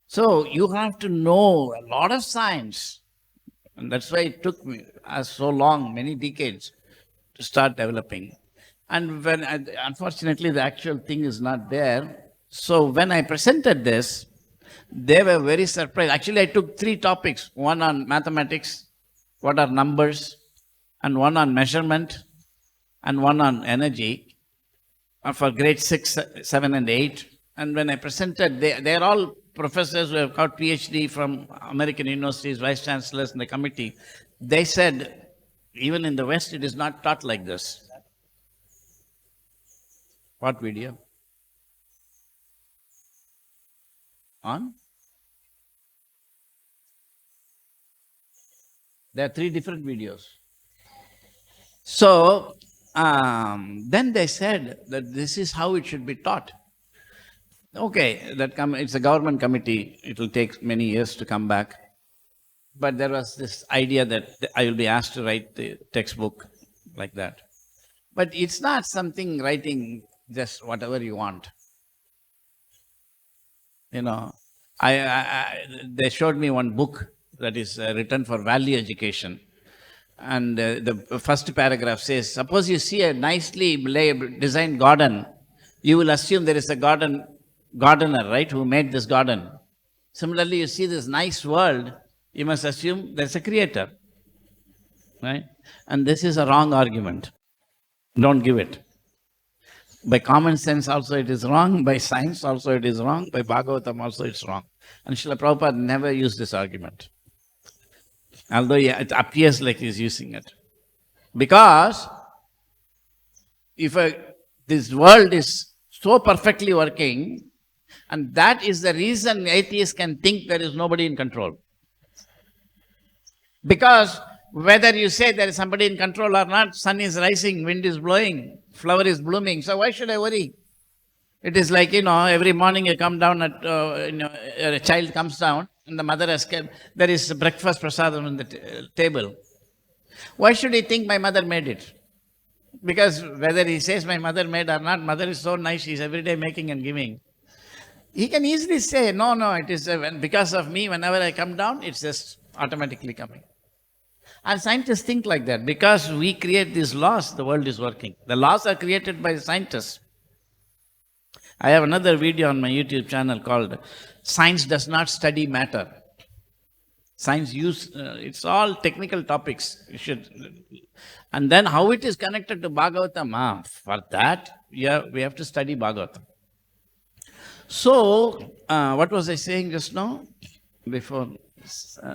So you have to know a lot of science. And that's why it took me so long, many decades, to start developing. And when unfortunately the actual thing is not there. So when I presented this, they were very surprised. Actually, I took 3 topics, one on mathematics, what are numbers, and one on measurement, and one on energy, for grade 6, 7, and 8. And when I presented, they're all professors who have got PhD from American universities, vice chancellors in the committee. They said, even in the West, it is not taught like this. What video? On? There are 3 different videos. So, then they said that this is how it should be taught. Okay, it's a government committee. It will take many years to come back. But there was this idea that I will be asked to write the textbook like that. But it's not something writing just whatever you want. You know, they showed me one book that is written for value education. And the first paragraph says, suppose you see a nicely designed garden, you will assume there is a gardener, right, who made this garden. Similarly, you see this nice world, you must assume there's a creator, right? And this is a wrong argument. Don't give it. By common sense also it is wrong, by science also it is wrong, by Bhagavatam also it's wrong. And Srila Prabhupada never used this argument. Although it appears like he's using it. Because if this world is so perfectly working, and that is the reason atheists can think there is nobody in control. Because whether you say there is somebody in control or not, sun is rising, wind is blowing, flower is blooming, so why should I worry? It is like, every morning you come down a child comes down and the mother has kept, there is breakfast prasadam on the table. Why should he think my mother made it? Because whether he says my mother made or not, mother is so nice, she's every day making and giving. He can easily say, no, it is because of me, whenever I come down, it's just automatically coming. And scientists think like that. Because we create these laws, the world is working. The laws are created by scientists. I have another video on my YouTube channel called Science Does Not Study Matter. Science it's all technical topics. And then how it is connected to Bhagavatam, for that, we have to study Bhagavatam. So, what was I saying just now? Before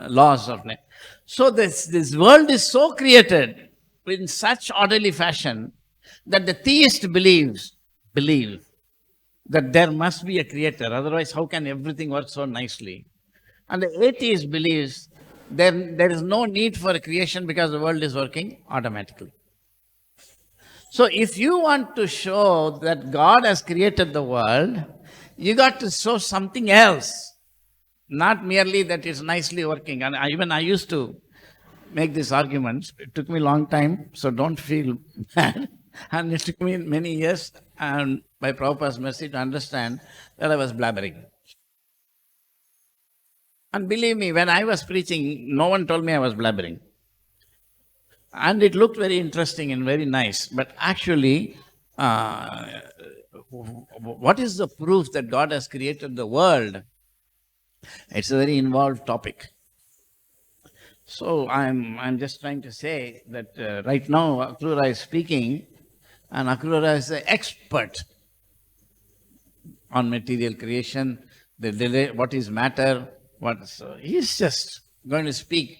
laws of nature. So this world is so created in such orderly fashion that the theist believe that there must be a creator. Otherwise, how can everything work so nicely? And the atheist believes there is no need for creation because the world is working automatically. So if you want to show that God has created the world, you got to show something else, not merely that it's nicely working. And I used to make these arguments. It took me a long time, so don't feel bad. And it took me many years and by Prabhupada's mercy to understand that I was blabbering. And believe me, when I was preaching, no one told me I was blabbering. And it looked very interesting and very nice. But actually, what is the proof that God has created the world? It's a very involved topic. So I'm just trying to say that right now Akrura is speaking, and Akrura is an expert on material creation, what is matter, he's just going to speak.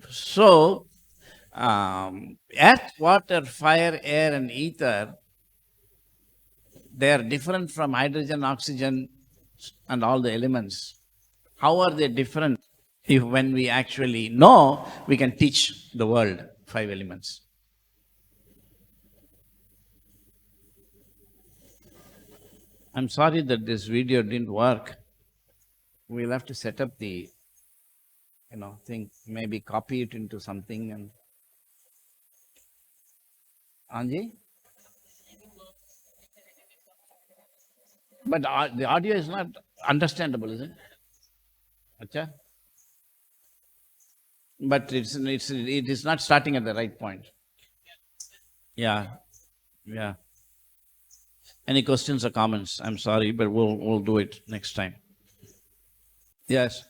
So, earth, water, fire, air and ether, they are different from hydrogen, oxygen and all the elements. How are they different? If when we actually know, we can teach the world 5 elements. I'm sorry that this video didn't work. We'll have to set up the, thing, maybe copy it into something and... Anji? But the audio is not understandable, is it? Acha? But it is not starting at the right point. Yeah. Any questions or comments? I'm sorry, but we'll do it next time. Yes.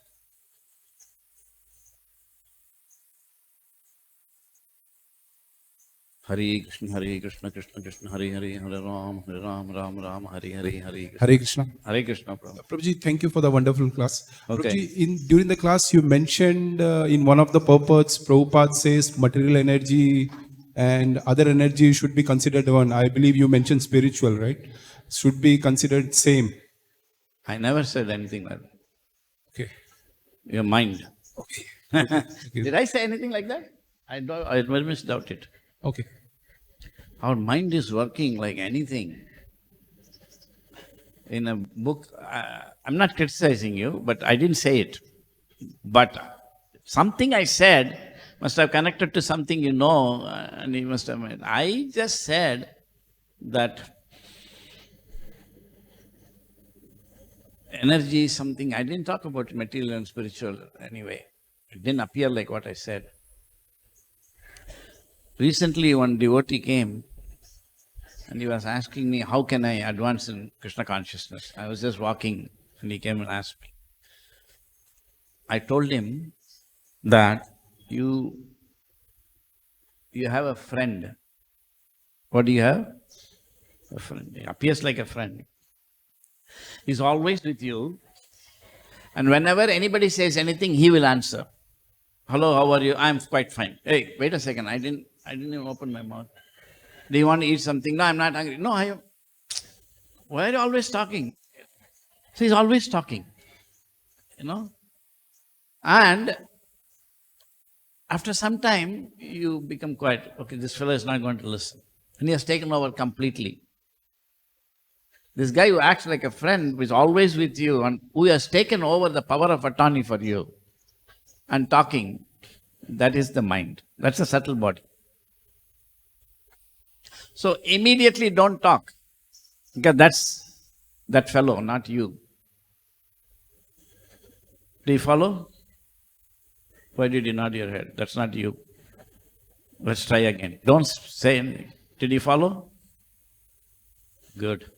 Hare Krishna, Krishna Krishna, Hare Hare, Hare Ram, Ram Ram, Hare Hare, Hare Krishna. Hare Krishna. Hare Krishna, Prabhu. Prabhuji, thank you for the wonderful class. Okay. Prabhuji, during the class you mentioned in one of the purports, Prabhupada says material energy and other energy should be considered one. I believe you mentioned spiritual, right? Should be considered same. I never said anything like that. Okay. Your mind. Okay. Did I say anything like that? I very much doubt it. Okay. Our mind is working like anything. In a book, I'm not criticizing you, but I didn't say it. But something I said must have connected to something and you must have made. I just said that energy is something, I didn't talk about material and spiritual anyway. It didn't appear like what I said. Recently, one devotee came and he was asking me, how can I advance in Krishna consciousness? I was just walking and he came and asked me. I told him that you have a friend. What do you have? A friend. He appears like a friend. He's always with you, and whenever anybody says anything, he will answer. Hello, how are you? I'm quite fine. Hey, wait a second, I didn't even open my mouth. Do you want to eat something? No, I'm not hungry. No, I am. Why are you always talking? So he's always talking, And after some time, you become quiet. Okay, this fellow is not going to listen. And he has taken over completely. This guy who acts like a friend, who is always with you and who has taken over the power of attorney for you and talking, that is the mind. That's the subtle body. So immediately don't talk, because that's that fellow, not you. Do you follow? Why did you nod your head? That's not you. Let's try again. Don't say anything. Did you follow? Good.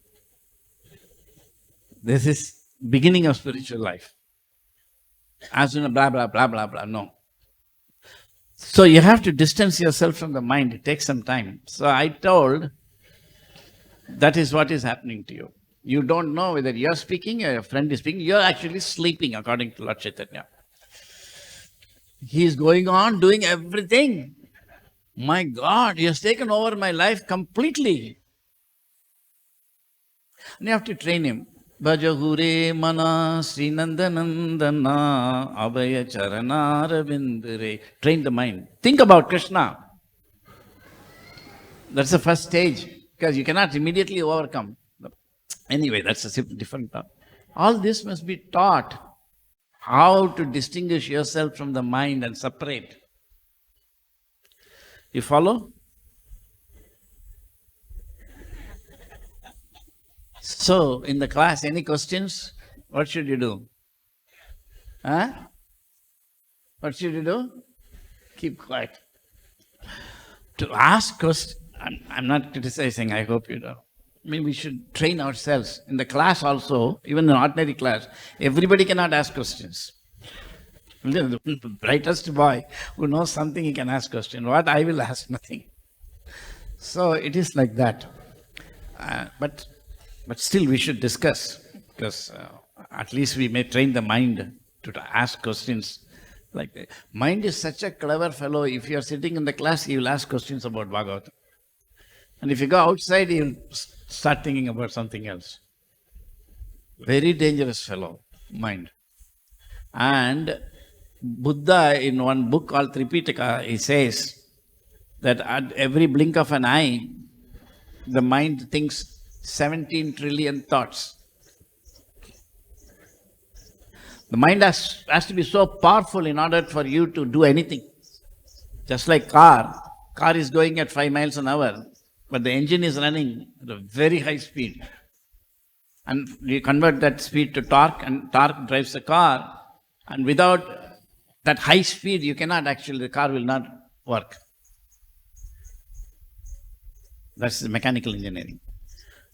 This is beginning of spiritual life. As in blah, blah, blah, blah, blah. No. So you have to distance yourself from the mind. It takes some time. So I told, that is what is happening to you. You don't know whether you're speaking or your friend is speaking. You're actually sleeping, according to Lord Chaitanya. He is going on doing everything. My God, he has taken over my life completely. And you have to train him. Bhajahure mana Srinandanandana Abhaya Charanarabindare. Train the mind. Think about Krishna. That's the first stage, because you cannot immediately overcome. Anyway, that's a different talk. All this must be taught. How to distinguish yourself from the mind and separate. You follow? So, in the class, any questions? What should you do? Huh? What should you do? Keep quiet. To ask questions, I'm not criticizing, I hope you know. Maybe we should train ourselves. In the class also, even in ordinary class, everybody cannot ask questions. The brightest boy who knows something, he can ask questions. What I will ask, nothing. So it is like that. But still we should discuss, because at least we may train the mind to ask questions like that. Mind is such a clever fellow. If you are sitting in the class, he will ask questions about Bhagavatam. And if you go outside, he will start thinking about something else. Very dangerous fellow, mind. And Buddha, in one book called Tripitaka, he says that at every blink of an eye, the mind thinks 17 trillion thoughts. The mind has to be so powerful in order for you to do anything. Just like car is going at 5 miles an hour, but the engine is running at a very high speed. And you convert that speed to torque, and torque drives the car. And without that high speed, you cannot actually, the car will not work. That's the mechanical engineering.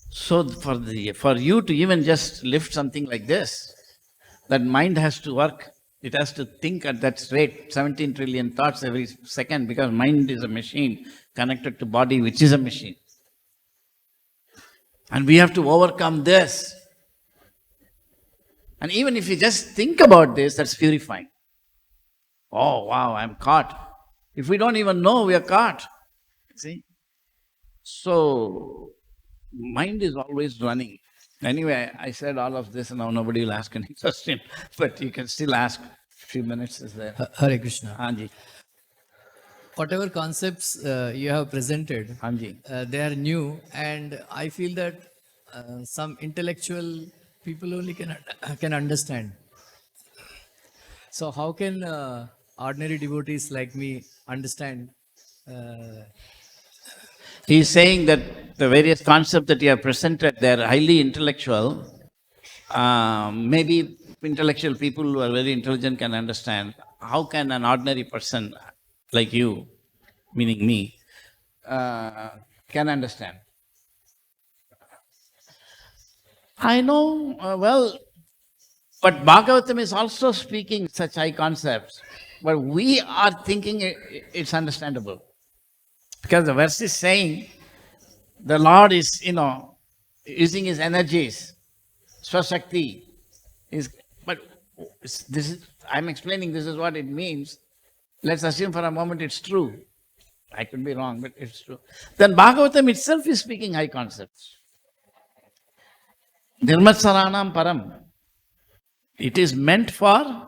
So for you to even just lift something like this, that mind has to work. It has to think at that rate, 17 trillion thoughts every second, because mind is a machine connected to body, which is a machine. And we have to overcome this. And even if you just think about this, that's purifying. Oh, wow, I'm caught. If we don't even know, we are caught. See? So, mind is always running. Anyway, I said all of this, and now nobody will ask any question. But you can still ask. A few minutes is there. Hare Krishna. Anji. Whatever concepts you have presented, Anji. they are new, and I feel that some intellectual people only can understand. So how can ordinary devotees like me understand? He is saying that the various concepts that you have presented, they are highly intellectual. Maybe intellectual people who are very intelligent can understand. How can an ordinary person like you, meaning me, can understand? I know, well, but Bhagavatam is also speaking such high concepts. But we are thinking it's understandable. Because the verse is saying, the Lord is, using his energies, Swashakti. But I'm explaining this is what it means. Let's assume for a moment it's true. I could be wrong, but it's true. Then Bhagavatam itself is speaking high concepts. Nirmatsaranam param. It is meant for,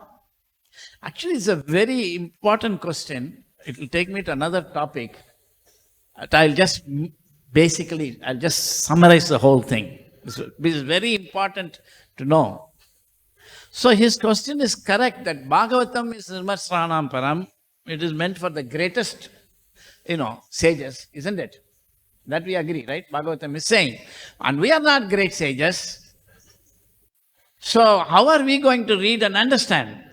actually it's a very important question. It will take me to another topic. I'll just summarize the whole thing. This is very important to know. So his question is correct, that Bhagavatam is Nirmatsaranam param. It is meant for the greatest, sages, isn't it? That we agree, right? Bhagavatam is saying. And we are not great sages. So how are we going to read and understand?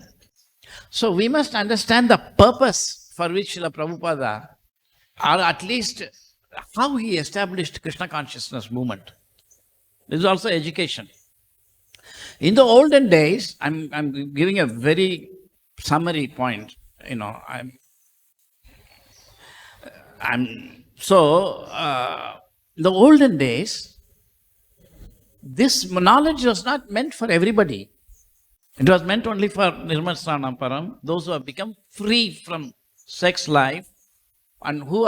So we must understand the purpose for which Srila Prabhupada, or at least how he established Krishna consciousness movement. This is also education. In the olden days, I'm giving a very summary point. In the olden days, this knowledge was not meant for everybody. It was meant only for Nirmatsaranam param, those who have become free from sex life and who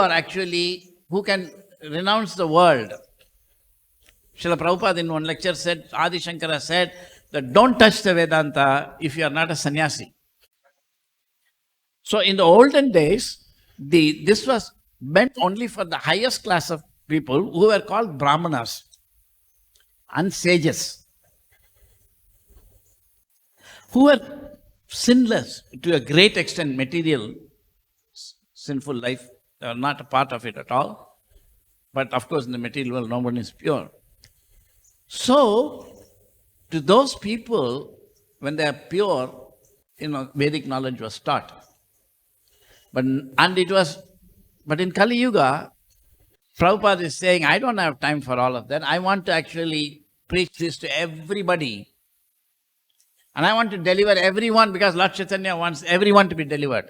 can renounce the world. Srila Prabhupada in one lecture said, Adi Shankara said that don't touch the Vedanta if you are not a sannyasi. So in the olden days, this was meant only for the highest class of people who were called Brahmanas and sages, who were sinless to a great extent, material, sinful life. They are not a part of it at all. But of course, in the material world, nobody is pure. So, to those people, when they are pure, Vedic knowledge was taught. But in Kali Yuga, Prabhupada is saying, I don't have time for all of that. I want to actually preach this to everybody. And I want to deliver everyone because Lord Chaitanya wants everyone to be delivered.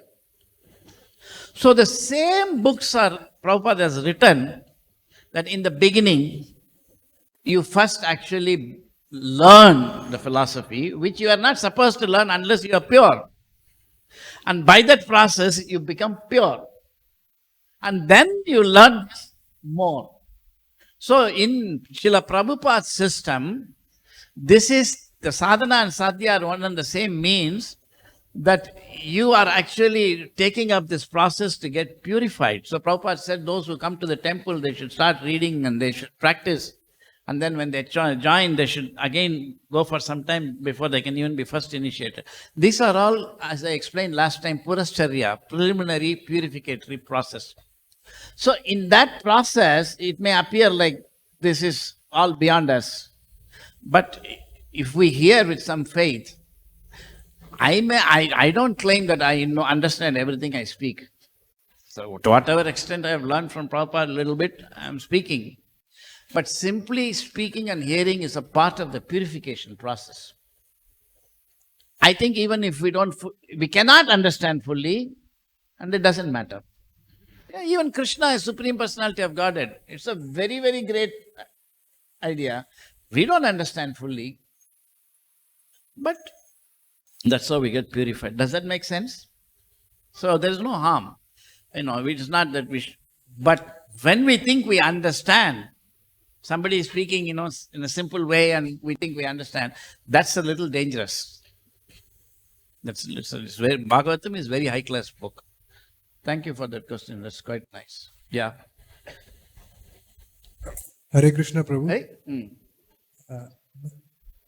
So the same books Prabhupada has written that in the beginning, you first actually learn the philosophy, which you are not supposed to learn unless you are pure. And by that process, you become pure. And then you learn more. So in Srila Prabhupada's system, this is the sadhana and sadhya are one and the same, means that you are actually taking up this process to get purified. So Prabhupada said those who come to the temple, they should start reading and they should practice. And then when they join, they should again go for some time before they can even be first initiated. These are all, as I explained last time, purascharya, preliminary purificatory process. So in that process, it may appear like this is all beyond us. But if we hear with some faith, I don't claim that I understand everything I speak. So to whatever extent I have learned from Prabhupada a little bit, I am speaking. But simply speaking and hearing is a part of the purification process. I think even if we cannot understand fully, and it doesn't matter. Yeah, even Krishna is Supreme Personality of Godhead. It's a very, very great idea. We don't understand fully, but that's how we get purified. Does that make sense? So there is no harm. It is not that but when we think we understand, somebody is speaking, in a simple way and we think we understand, that's a little dangerous. Bhagavatam is very high class book. Thank you for that question. That's quite nice. Yeah. Hare Krishna Prabhu. Hey?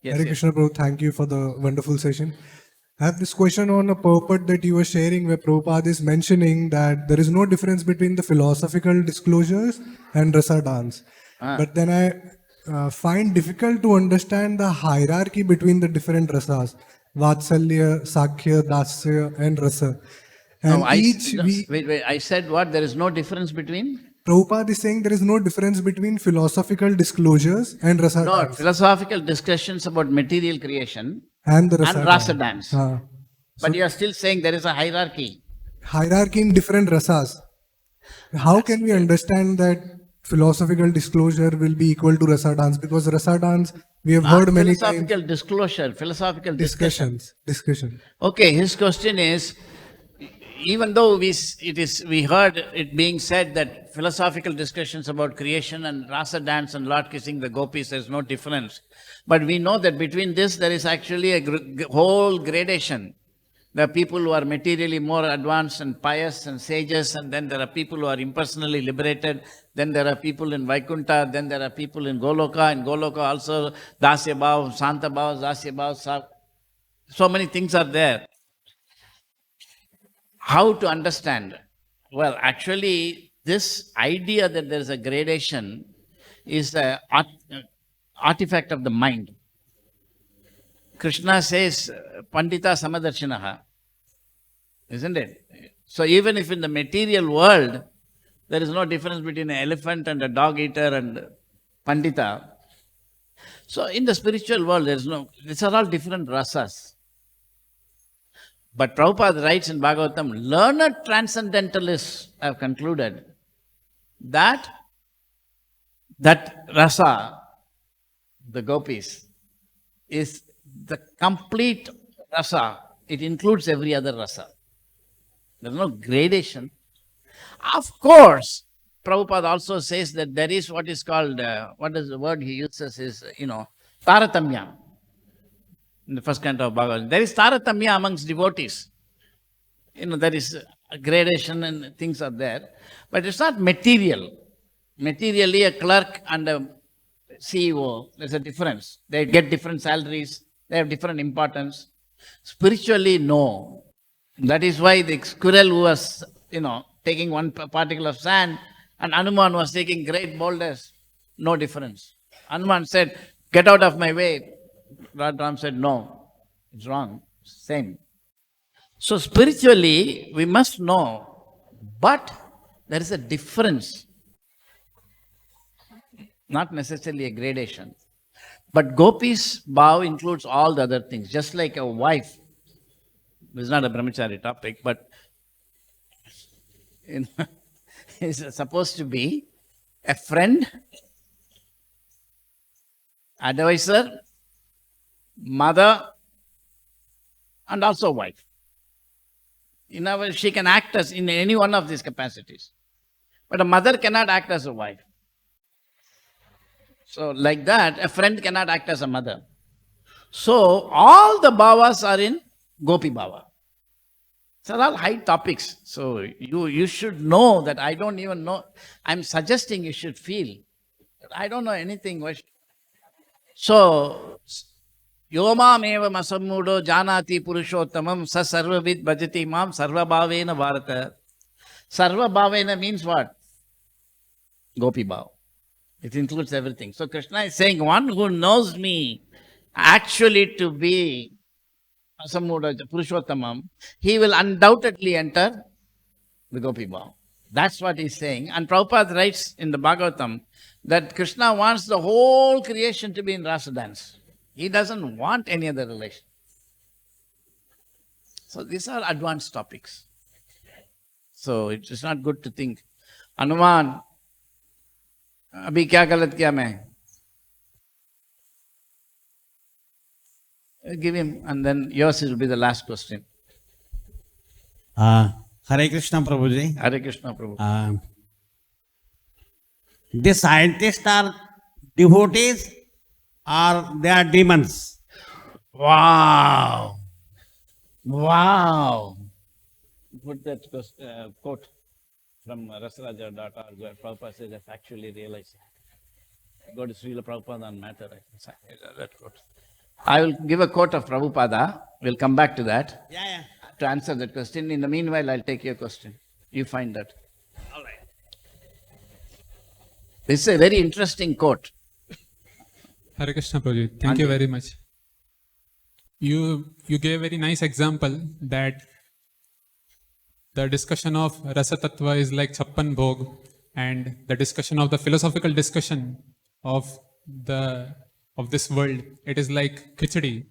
Yes, Hare Krishna Prabhu, thank you for the wonderful session. I have this question on a purport that you were sharing where Prabhupada is mentioning that there is no difference between the philosophical disclosures and rasa dance. But then I find difficult to understand the hierarchy between the different rasas, Vatsalya, Sakhya, Dasya and Rasa. And wait, I said what? There is no difference between? Prabhupada is saying there is no difference between philosophical disclosures and rasa No, dance. philosophical discussions about material creation And the and rasa dance. But But you are still saying there is a hierarchy. Hierarchy in different rasas. How can we understand that philosophical disclosure will be equal to rasa dance? Because rasa dance, we have heard many times. Philosophical disclosure, philosophical discussion. Discussion. Okay, his question is, even though we heard it being said that philosophical discussions about creation and rasa dance and Lord kissing the gopis, there is no difference. But we know that between this, there is actually a whole gradation. There are people who are materially more advanced and pious and sages, and then there are people who are impersonally liberated. Then there are people in Vaikuntha, then there are people in Goloka. In Goloka also, Dasya Bhav, Santa Bhav, Dasya Bhav, so many things are there. How to understand? Well, actually, this idea that there is a gradation is an artifact of the mind. Krishna says, Pandita Samadarshinaha, isn't it? So even if in the material world, there is no difference between an elephant and a dog eater and Pandita. So in the spiritual world, these are all different rasas. But Prabhupada writes in Bhagavatam, learned transcendentalists have concluded that rasa, the gopis, is the complete rasa. It includes every other rasa. There is no gradation. Of course, Prabhupada also says that there is what is called, what is the word he uses is, Taratamya. In the first canto of Bhagavad, there is Taratamya amongst devotees. There is a gradation and things are there. But it's not material. Materially, a clerk and a CEO, there's a difference. They get different salaries. They have different importance. Spiritually, no. That is why the squirrel who was, taking one particle of sand and Hanuman was taking great boulders, no difference. Hanuman said, "Get out of my way." Lord Ram said, "No, it's wrong." Same. So spiritually, we must know, but there is a difference. Not necessarily a gradation. But Gopi's bhav includes all the other things, just like a wife. This is not a brahmachari topic, but is supposed to be a friend, advisor, mother, and also wife. She can act as in any one of these capacities. But a mother cannot act as a wife. So like that, a friend cannot act as a mother. So all the bhavas are in Gopi bhava. So all high topics. So you should know that I don't even know. I'm suggesting you should feel. I don't know anything. So Yomam eva masammudo janati purushottamam sa sarvavid bhajati mam sarva bhavena bharata. Sarva bhavena means what? Gopi bhava. It includes everything. So Krishna is saying, one who knows me actually to be Asammuda Purushottamam, he will undoubtedly enter the Gopi Bhava. That's what he's saying. And Prabhupada writes in the Bhagavatam that Krishna wants the whole creation to be in rasa dance. He doesn't want any other relation. So these are advanced topics. So it is not good to think, Hanuman, अभी क्या गलत किया मैं? Give him, and then yours will be the last question. Hare Krishna Prabhuji. Hare Krishna Prabhu. The scientists are devotees or they are demons? Wow! Wow! Put that quote from Rasaraj.org where Prabhupada says, I've actually realized. Go to Srila Prabhupada on matter. That quote. I will give a quote of Prabhupada. We'll come back to that. Yeah. To answer that question. In the meanwhile, I'll take your question. You find that. All right. This is a very interesting quote. Hare Krishna Prabhuji, thank you very much. You gave a very nice example that the discussion of Rasa Tattva is like Chappan Bhog, and the discussion of the philosophical discussion of this world, it is like Khichdi.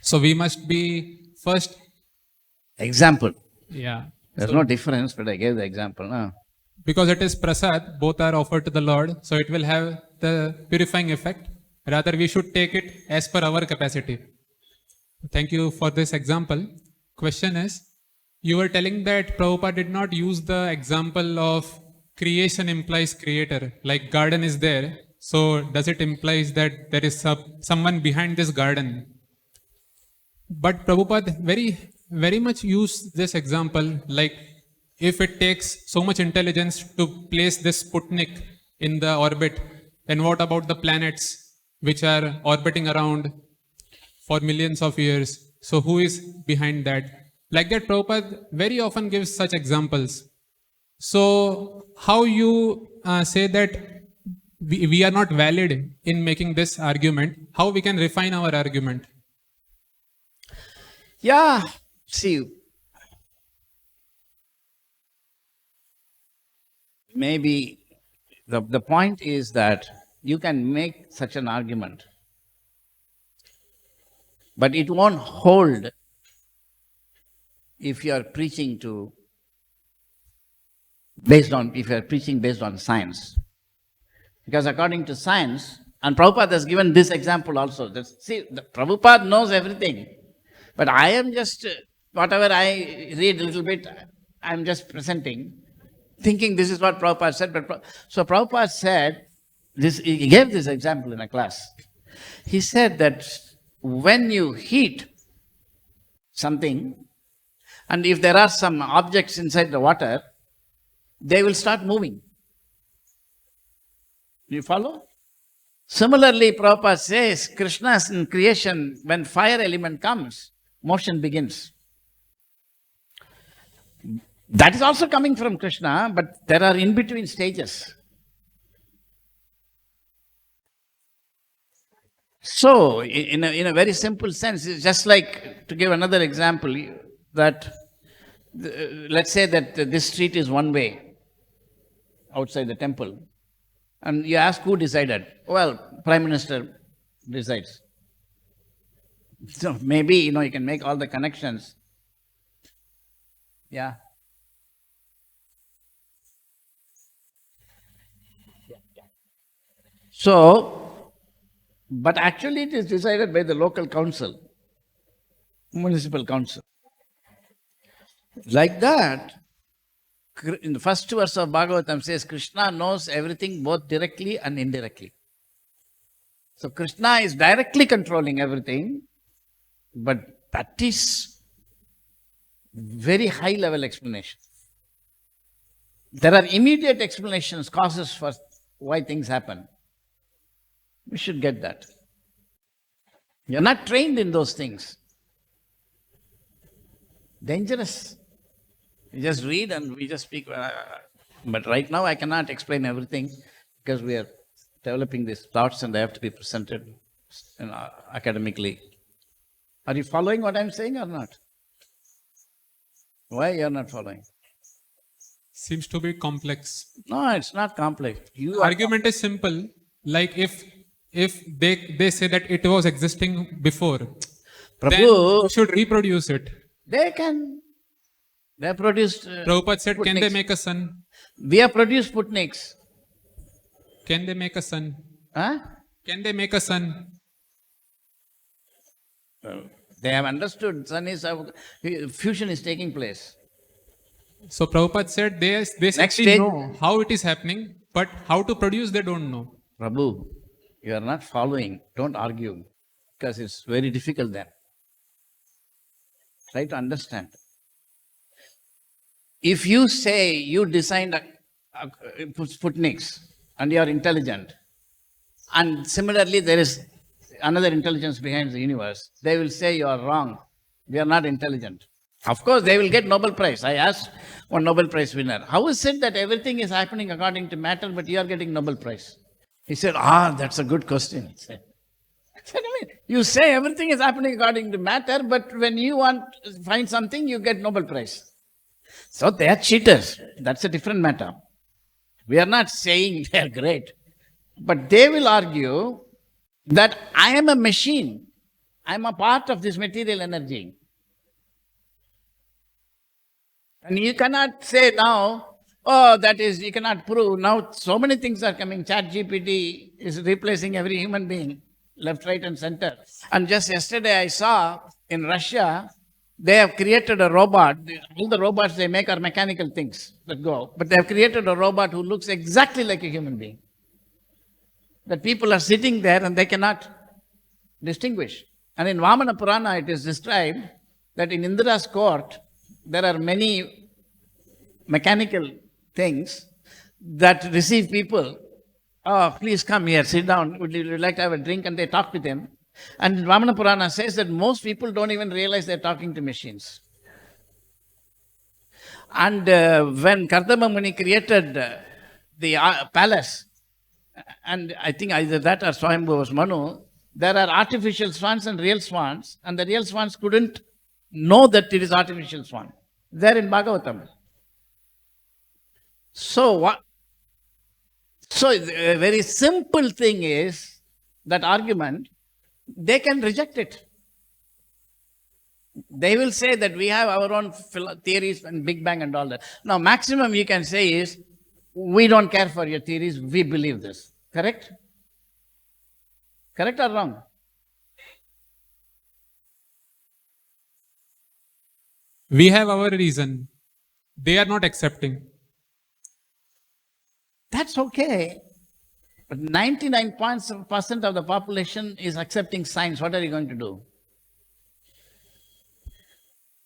So we must be first. Example. Yeah. There's no difference, but I gave the example. No? Because it is prasad, both are offered to the Lord, so it will have the purifying effect. Rather, we should take it as per our capacity. Thank you for this example. Question is, you were telling that Prabhupada did not use the example of creation implies creator, like garden is there. So does it implies that there is someone behind this garden? But Prabhupada very much used this example, like if it takes so much intelligence to place this Sputnik in the orbit, then what about the planets which are orbiting around for millions of years? So who is behind that? Like that, Prabhupada very often gives such examples. So how you say that we are not valid in making this argument? How we can refine our argument? Yeah, see, maybe the point is that you can make such an argument, but it won't hold if you are preaching based on science. Because according to science, and Prabhupada has given this example also. Prabhupada knows everything, but I am just, whatever I read a little bit, I am just presenting. thinking this is what Prabhupada said. So Prabhupada said, he gave this example in a class. He said that when you heat something, and if there are some objects inside the water, they will start moving. You follow? Similarly, Prabhupada says, Krishna's in creation, when fire element comes, motion begins. That is also coming from Krishna, but there are in-between stages. So, in a very simple sense, it's just like, to give another example, that let's say that this street is one way outside the temple. And you ask who decided? Well, Prime Minister decides. So maybe, you can make all the connections. Yeah. So, but actually it is decided by the local council, municipal council. Like that, in the first verse of Bhagavatam says, Krishna knows everything both directly and indirectly. So Krishna is directly controlling everything, but that is very high level explanation. There are immediate explanations, causes for why things happen. We should get that. You're not trained in those things. Dangerous. You just read and we just speak. But right now I cannot explain everything because we are developing these thoughts and they have to be presented academically. Are you following what I'm saying or not? Why you're not following? Seems to be complex. No, it's not complex. Argument is simple. Like if they say that it was existing before, then you should reproduce it. They can. They have produced. Prabhupada said, Sputniks. Can they make a sun? We have produced Sputniks. Can they make a sun? Huh? Can they make a sun? They have understood sun is fusion is taking place. So Prabhupada said they simply know how it is happening, but how to produce they don't know. Prabhu, you are not following. Don't argue because it's very difficult then. Try to understand. If you say you designed Sputniks and you are intelligent, and similarly there is another intelligence behind the universe, they will say you are wrong. We are not intelligent. Of course, they will get Nobel Prize. I asked one Nobel Prize winner, how is it that everything is happening according to matter, but you are getting Nobel Prize? He said, that's a good question. He said, you say everything is happening according to matter, but when you want to find something, you get Nobel Prize. So they are cheaters. That's a different matter. We are not saying they are great. But they will argue that I am a machine. I am a part of this material energy. And you cannot say now, you cannot prove. Now so many things are coming. ChatGPT is replacing every human being, left, right and center. And just yesterday I saw in Russia, they have created a robot. All the robots they make are mechanical things that go. But they have created a robot who looks exactly like a human being. That people are sitting there and they cannot distinguish. And in Vamana Purana it is described that in Indra's court, there are many mechanical things that receive people. Please come here, sit down. Would you like to have a drink? And they talk with them. And Vamana Purana says that most people don't even realize they're talking to machines. And when Kardama Muni created the palace, and I think either that or Swayambhu was Manu, there are artificial swans and real swans, and the real swans couldn't know that it is artificial swan. There in Bhagavatam. So a very simple thing is that argument, they can reject it. They will say that we have our own theories and Big Bang and all that. Now, maximum you can say is, we don't care for your theories, we believe this. Correct? Correct or wrong? We have our reason. They are not accepting. That's okay. But 99% of the population is accepting science. What are you going to do?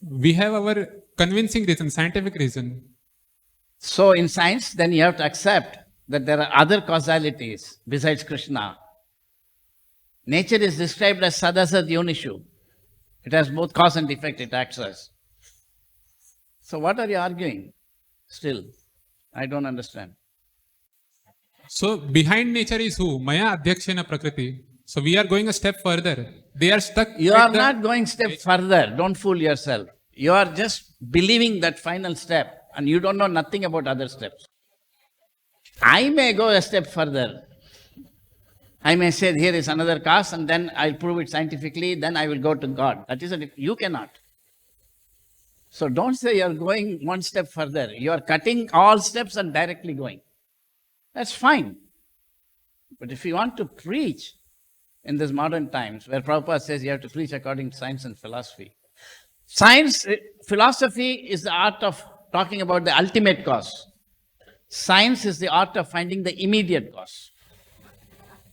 We have our convincing reason, scientific reason. So in science, then you have to accept that there are other causalities besides Krishna. Nature is described as sadasad yonishu. It has both cause and effect it acts as. So what are you arguing? Still, I don't understand. So behind nature is who? Maya adhyakshena prakriti. So we are going a step further. They are stuck. You at are the- not going step further. Don't fool yourself. You are just believing that final step and you don't know nothing about other steps. I may go a step further. I may say here is another cause and then I'll prove it scientifically, then I will go to God. That is it. You cannot. So don't say you're going one step further. You are cutting all steps and directly going. That's fine. But if you want to preach in these modern times, where Prabhupada says you have to preach according to science and philosophy. Philosophy is the art of talking about the ultimate cause. Science is the art of finding the immediate cause.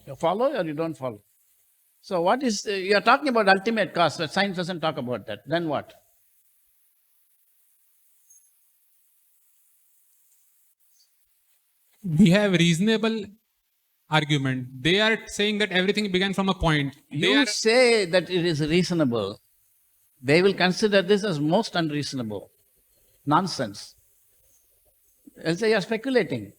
You follow or you don't follow? So what is, you are talking about ultimate cause, but science doesn't talk about that. Then what? We have reasonable argument. They are saying that everything began from a point. You say that it is reasonable. They will consider this as most unreasonable. Nonsense. They'll say you're speculating.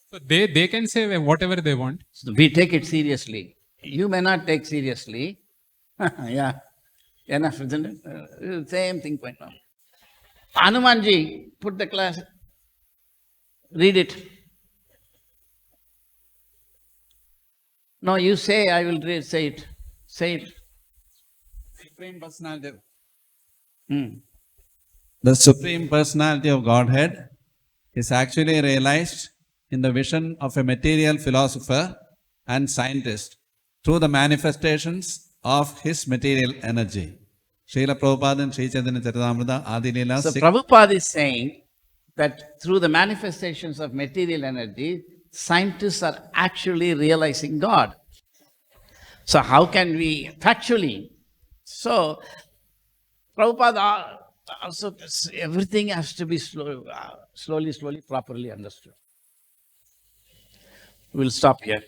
So they can say whatever they want. So we take it seriously. You may not take seriously. Yeah. Enough, isn't it? Same thing going on. Hanumanji, put the class. Read it. No, you say, I will read, say it. Say it. Supreme Personality. Hmm. The Supreme Personality of Godhead is actually realized in the vision of a material philosopher and scientist through the manifestations of his material energy. Srila Prabhupada and Sri Chaitanya Charitamrita Adi Leela So 6. Prabhupada is saying that through the manifestations of material energy, scientists are actually realizing God. So how can we factually? So Prabhupada also, everything has to be slowly, properly understood. We'll stop here.